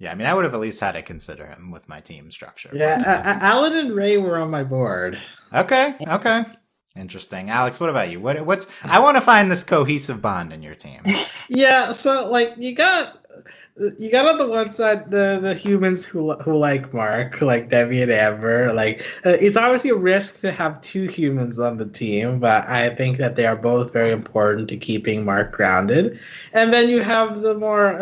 Yeah, I mean, I would have at least had to consider him with my team structure. Yeah, Alan and Ray were on my board. Okay. Interesting. Alex, what about you? I want to find this cohesive bond in your team. Yeah, so like you got on the one side the humans who like Mark, who like Debbie and Amber. Like it's obviously a risk to have two humans on the team, but I think that they are both very important to keeping Mark grounded. And then you have the more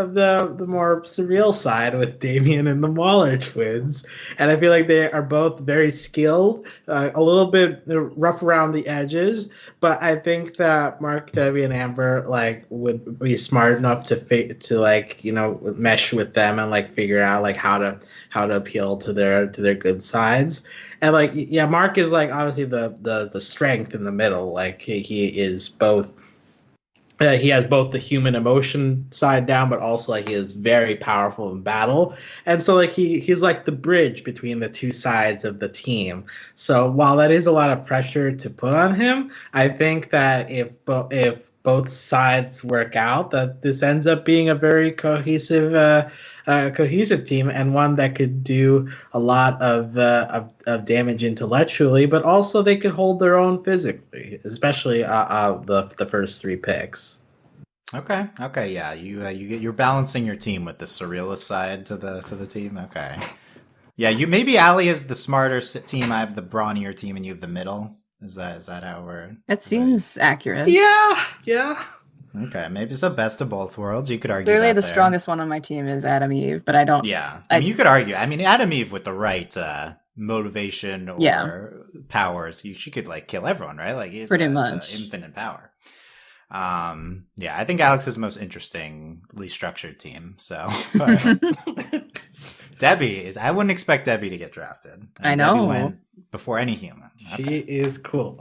surreal side with Damien and the Mauler Twins, and I feel like they are both very skilled, a little bit rough around the edges, but I think that Mark, Debbie, and Amber like would be smart enough to like, you know, mesh with them and like figure out like how to appeal to their good sides. And like, yeah, Mark is like obviously the strength in the middle. Like he is both. He has both the human emotion side down, but also like he is very powerful in battle, and so like he's like the bridge between the two sides of the team. So while that is a lot of pressure to put on him, I think that if both sides work out, that this ends up being a very cohesive team, and one that could do a lot of damage intellectually, but also they could hold their own physically, especially the first three picks. Okay, yeah, you're balancing your team with the surrealist side to the team. Okay, yeah, maybe Aly is the smarter team. I have the brawnier team, and you have the middle. Is that how we're? That seems accurate. Yeah. Okay, maybe it's the best of both worlds. You could argue. Clearly, the strongest one on my team is Adam Eve, but I don't. Yeah, I mean, you could argue. I mean, Adam Eve with the right motivation or powers, she could like kill everyone, right? Like, pretty much infinite power. Yeah, I think Alex is the most interestingly structured team. So, Debbie is. I wouldn't expect Debbie to get drafted. I know. Debbie went before any human. Okay. She is cool.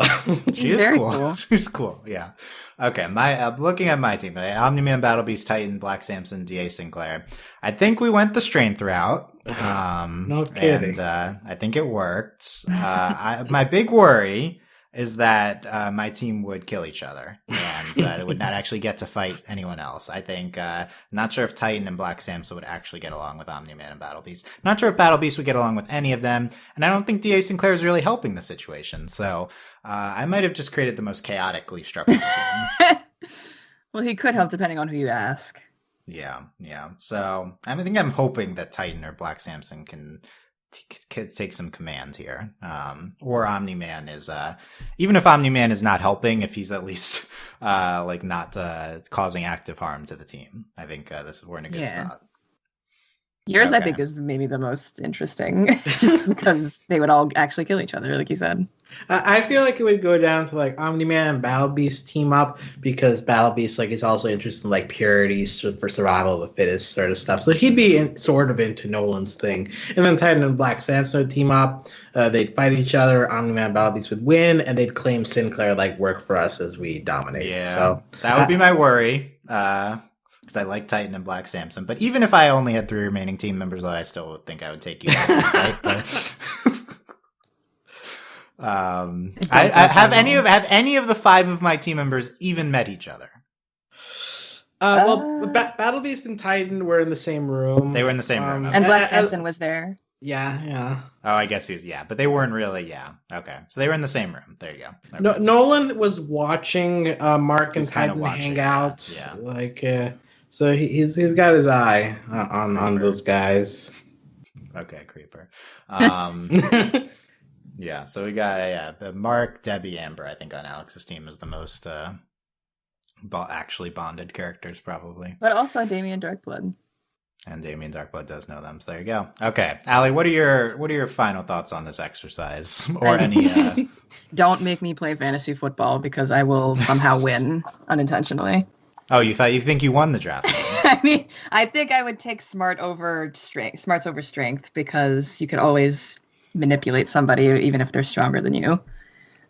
She's cool. She's cool. Yeah. Okay. Looking at my team, Omni-Man, Battle Beast, Titan, Black Samson, DA Sinclair. I think we went the strength route. No kidding. And I think it worked. My big worry is that my team would kill each other and they would not actually get to fight anyone else. I think, not sure if Titan and Black Samson would actually get along with Omni-Man and Battle Beast. Not sure if Battle Beast would get along with any of them. And I don't think DA Sinclair is really helping the situation. So I might have just created the most chaotically structured team. Well, he could help depending on who you ask. Yeah. So I think I'm hoping that Titan or Black Samson can take some command here, or Omni-Man is even if Omni-Man is not helping, if he's at least not causing active harm to the team, I think we're in a good spot. Yours, I Okay. think, is maybe the most interesting, just because they would all actually kill each other, like you said. I feel like it would go down to like Omni-Man and Battle Beast team up because Battle Beast like is also interested in like purity for survival of the fittest sort of stuff. So he'd be sort of into Nolan's thing. And then Titan and Black Samson would team up. They'd fight each other. Omni-Man and Battle Beast would win, and they'd claim Sinclair like work for us as we dominate. Yeah, So that would be my worry. Because I like Titan and Black Samson. But even if I only had 3 remaining team members, I still would think I would take you guys in the fight. But have any of the 5 of my team members even met each other? Battle Beast and Titan were in the same room. They were in the same room. Okay. And Black Samson was there. Yeah. Oh, I guess he was. Yeah, but they weren't really. Yeah. Okay, so they were in the same room. There you go. Okay. No, Nolan was watching Mark and He's kinda Titan watching, hang out. yeah. Like, so he's got his eye on those guys. Okay, creeper. Yeah, so we got the Mark, Debbie, Amber. I think on Alex's team is the most actually bonded characters, probably. But also Damien Darkblood. And Damien Darkblood does know them, so there you go. Okay, Aly, what are your final thoughts on this exercise, or any? Don't make me play fantasy football because I will somehow win unintentionally. Oh, you think you won the draft? I mean, I think I would take smarts over strength because you could always manipulate somebody even if they're stronger than you.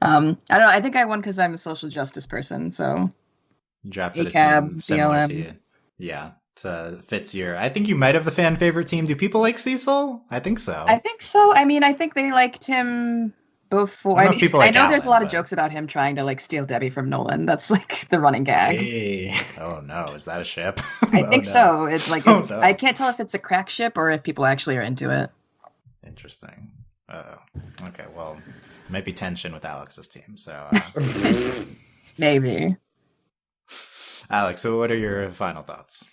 I don't know. I think I won because I'm a social justice person. So you drafted ACAB, a team similar BLM. to you. Yeah, fits your. I think you might have the fan favorite team. Do people like Cecil? I think so. I think so. I mean, I think they liked him before. I know There's a lot of but... jokes about him trying to like steal Debbie from Nolan. That's like the running gag. Hey. Oh no, is that a ship? I think so. It's like no. I can't tell if it's a crack ship or if people actually are into it. Interesting. Okay, well, might be tension with Alex's team. So Maybe. Alex, so what are your final thoughts?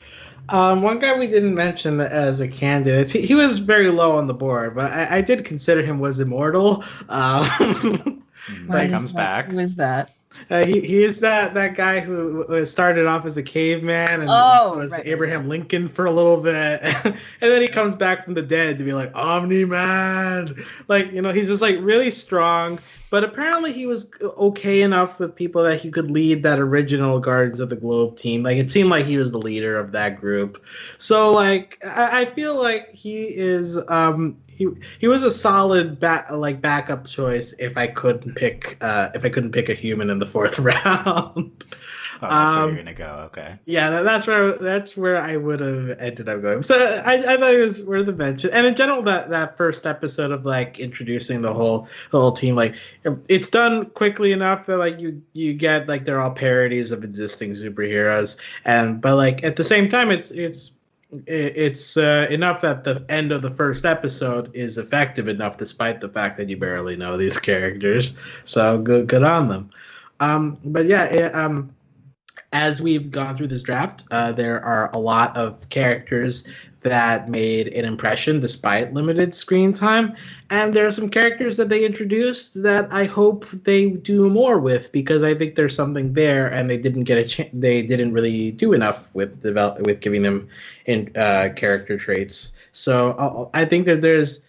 One guy we didn't mention as a candidate, he was very low on the board, but I did consider him was immortal. He comes back. Who is that? He is that guy who started off as a caveman and was right, Abraham Lincoln for a little bit, and then he comes back from the dead to be like Omni-Man. Like, he's just like really strong. But apparently he was okay enough with people that he could lead that original Guardians of the Globe team. Like, it seemed like he was the leader of that group. So like I feel like he is he was a solid backup choice if I couldn't pick a human in the 4th round. Oh, that's where you're gonna go. Okay. Yeah, that's where I would have ended up going. So I thought it was worth a mention. And in general, that first episode of like introducing the whole team, like it's done quickly enough that like you get like they're all parodies of existing superheroes, but like at the same time it's enough that the end of the first episode is effective enough despite the fact that you barely know these characters. So good on them. But yeah, as we've gone through this draft, there are a lot of characters that made an impression despite limited screen time, and there are some characters that they introduced that I hope they do more with, because I think there's something there, and they didn't get a chance. They didn't really do enough with giving them character traits. So I think that there's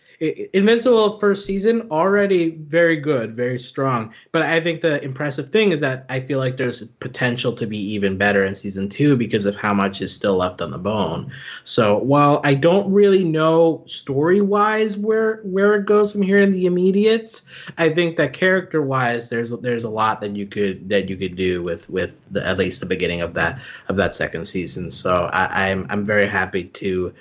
Invincible first season already very good, very strong. But I think the impressive thing is that I feel like there's potential to be even better in season 2 because of how much is still left on the bone. So while I don't really know story-wise where it goes from here in the immediate, I think that character-wise there's a lot that you could do with at least the beginning of that second season. So I'm very happy to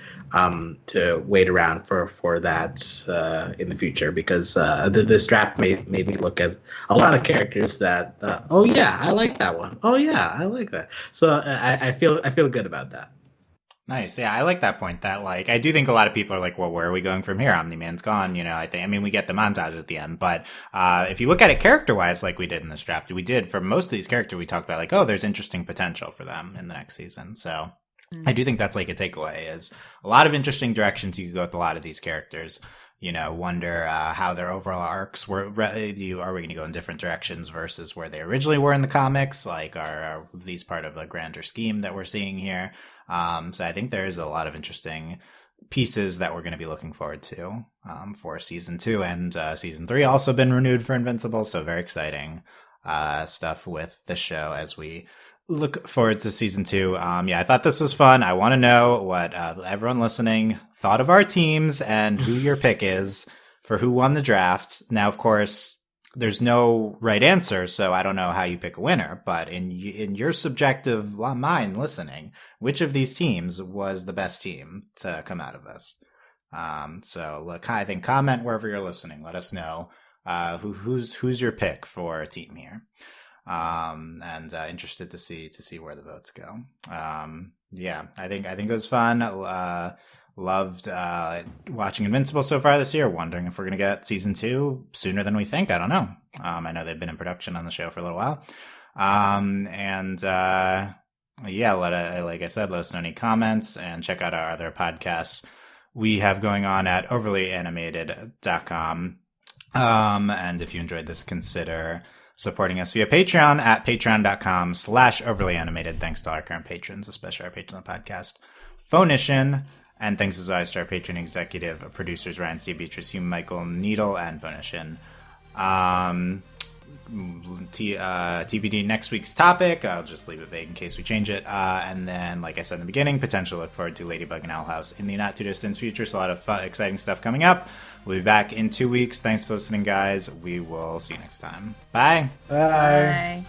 wait around for that in the future, because this draft made me look at a lot of characters that oh yeah, I like that one. Oh yeah, I like that. So I feel good about that. Nice. Yeah, I like that point. That like I do think a lot of people are like, well, where are we going from here? Omni-Man's gone. I mean, we get the montage at the end, but if you look at it character wise, like we did in this draft, we did for most of these characters, we talked about like, oh, there's interesting potential for them in the next season. So I do think that's like a takeaway, is a lot of interesting directions you could go with a lot of these characters. Wonder how their overall arcs were. Are we going to go in different directions versus where they originally were in the comics? Like, are these part of a grander scheme that we're seeing here? So I think there's a lot of interesting pieces that we're going to be looking forward to for season 2 and season 3 also been renewed for Invincible. So very exciting stuff with the show as we look forward to season 2. I thought this was fun. I want to know what everyone listening thought of our teams and who your pick is for who won the draft. Now, of course, there's no right answer, so I don't know how you pick a winner. But in your subjective mind listening, which of these teams was the best team to come out of this? So look, I think comment wherever you're listening. Let us know who's your pick for a team here. And interested to see where the votes go. I think it was fun. Loved watching Invincible so far this year. Wondering if we're gonna get season 2 sooner than we think. I don't know. I know they've been in production on the show for a little while. Like I said, let us know any comments and check out our other podcasts we have going on at overlyanimated.com. And if you enjoyed this, consider supporting us via Patreon at patreon.com/overlyanimated. Thanks to our current patrons, especially our patron of the podcast, Phonician. And thanks as always to our patron executive producers, Ryan, Steve, Beatrice, Hugh, Michael, Needle, and Phonician. TBD next week's topic. I'll just leave it vague in case we change it. And then, like I said in the beginning, potential look forward to Ladybug and Owl House in the not too distant future. So a lot of fun, exciting stuff coming up. We'll be back in 2 weeks. Thanks for listening, guys. We will see you next time. Bye. Bye. Bye.